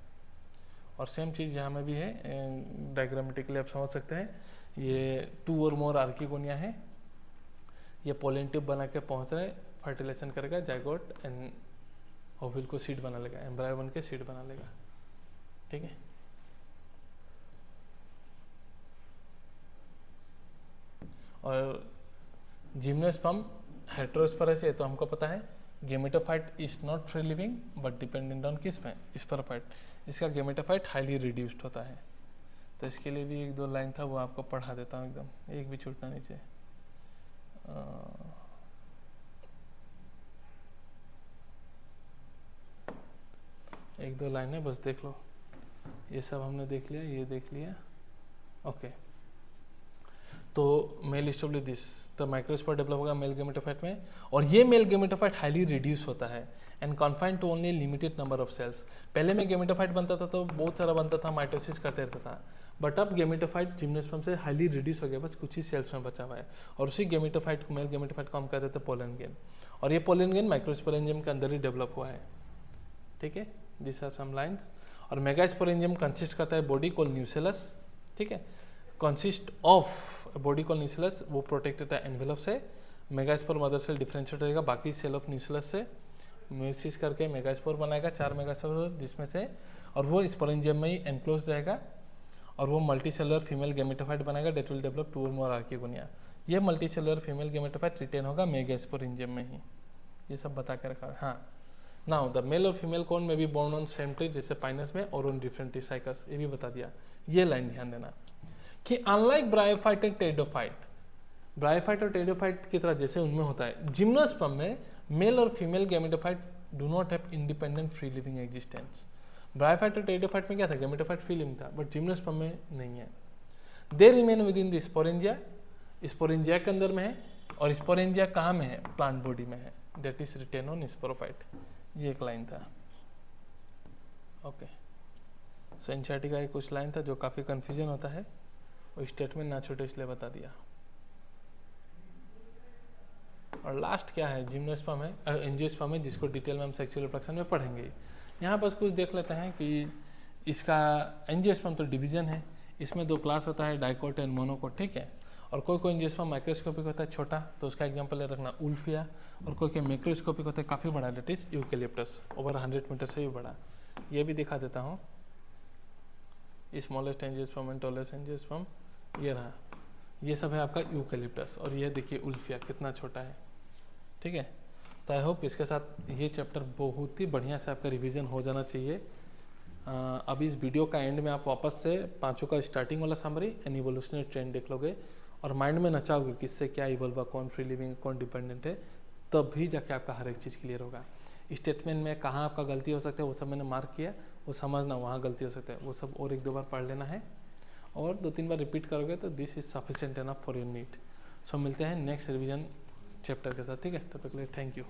S1: और सेम चीज़ यहाँ में भी है, डायग्रामेटिकली आप समझ सकते हैं। ये 2 और मोर आर्किगोनिया है, ये पोलन ट्यूब बना के पहुँच रहे, फर्टिलाइजेशन करेगा, जाइगोट एंड ओविल को सीड बना लेगा, एम्ब्रायो बन के सीड बना लेगा। ठीक है, और जिम्नोस्पर्म हेटेरोस्पेरस है तो हमको पता है gametophyte is not free living but dependent on किस में, स्पोरोफाइट। इसका गेमेटोफाइट हाईली रिड्यूस्ड होता है। तो इसके लिए भी 1-2 लाइन था, वो आपको पढ़ा देता हूँ एकदम, एक भी छूटना नीचे। 1-2 लाइन है बस, देख लो। ये सब हमने देख लिया, ये देख लिया। ओके, तो male establish this the microspore develop होगा मेल गेमेटोफाइट में, और ये मेल गेमेटोफाइट हाईली रिड्यूस होता है and confined to only limited number of cells. पहले में गेमेटोफाइट बनता था तो बहुत सारा बनता था, माइटोसिस करते रहता था, बट अब गेमेटोफाइट जिम्नोस्पर्म से हाईली रिड्यूस हो गया, बस कुछ ही सेल्स में बचा हुआ है। और उसी गेमेटोफाइट मेल गेमेटोफाइट को हम कहते थे पोलन गेन, और ये पोलन गेन माइक्रोस्पोरेंजियम के अंदर ही डेवलप हुआ है। ठीक है, दिस आर सम लाइन्स। और मेगास्पोरेंजियम कंसिस्ट करता है बॉडी कॉल न्यूसेलस। ठीक है, consist of body call nucellus, वो प्रोटेक्ट होता है एनवेलप से। मेगास्पोर मदर सेल डिफरेंशिएट रहेगा बाकी सेल ऑफ न्यूसेलस से, म्यूसिस करके मेगास्पोर बनाएगा 4 मेगास्पोर जिसमें से, और वो स्पोरेंजियम में ही एनक्लोज रहेगा, और वो मल्टी सेलुलर फीमेल गेमेटोफाइट बनाएगा डेट विल डेवलप 2 और मोर आर्किगोनिया। ये multicellular female gametophyte retain होगा मेगास्पोरेंजियम में ही। ये सब बता के रखा है। हाँ, नाउ द मेल और फीमेल कोन में be born on same tree जैसे पाइनस में, और ऑन डिफरेंट ट्री साइकस, ये भी बता दिया। ये लाइन ध्यान देना कि unlike bryophyte and pteridophyte, bryophyte और टेरिडोफाइट की तरह जैसे उनमें होता है, जिम्नोस्पर्म में मेल और female gametophyte do not have independent free living existence. Bryophyte और टेरिडोफाइट में क्या था, गेमेटोफाइट फ्री लिविंग था, बट जिम्नोस्पर्म में नहीं है। They remain with in the sporangia, sporangia के अंदर में है, और स्पोरेंजिया कहाँ में है, प्लांट बॉडी में है, that is retain on sporophyte. ये एक लाइन था। ओके, सो एनसीईआरटी का एक कुछ लाइन था जो काफ़ी कंफ्यूजन होता है, वो स्टेटमेंट ना छूटे इसलिए बता दिया। और लास्ट क्या है, जिम्नोस्पर्म है, एंजियोस्पर्म है, जिसको डिटेल में हम सेक्सुअल रिप्रोडक्शन में पढ़ेंगे। यहाँ बस कुछ देख लेते हैं कि इसका एंजियोस्पर्म तो डिवीजन है, इसमें 2 क्लास होता है, डाइकोट एंड मोनोकोट। ठीक है, और कोई एंजियोस्पर्म माइक्रोस्कोपिक होता है छोटा, तो उसका एग्जांपल ले रखना उल्फिया, और कोई मैक्रोस्कोपिक होता है काफ़ी बड़ा, that is eucalyptus, over 100 metre से भी बड़ा। ये भी दिखा देता हूँ, smallest angiosperm and tallest angiosperm ये रहा, ये सब है आपका यूकेलिप्टस, और ये देखिए उल्फिया कितना छोटा है। ठीक है, तो आई होप इसके साथ ये चैप्टर बहुत ही बढ़िया से आपका रिवीजन हो जाना चाहिए। अभी इस वीडियो का एंड में आप वापस से 5 का स्टार्टिंग वाला समरी एंड इवोल्यूशनरी ट्रेंड देख लोगे, और माइंड में नचाओगे किससे क्या इवॉल्व हुआ, कौन फ्री लिविंग कौन डिपेंडेंट है, तब भी जाके आपका हर एक चीज़ क्लियर होगा। स्टेटमेंट में कहाँ आपका गलती हो सकता है वो सब मैंने मार्क किया, वो समझना वहाँ गलती हो सकता है, वो सब और 1-2 बार पढ़ लेना है, और 2-3 बार रिपीट करोगे तो this is sufficient enough for your need. So मिलते हैं नेक्स्ट रिवीजन चैप्टर के साथ। ठीक है, तब तक के लिए थैंक यू।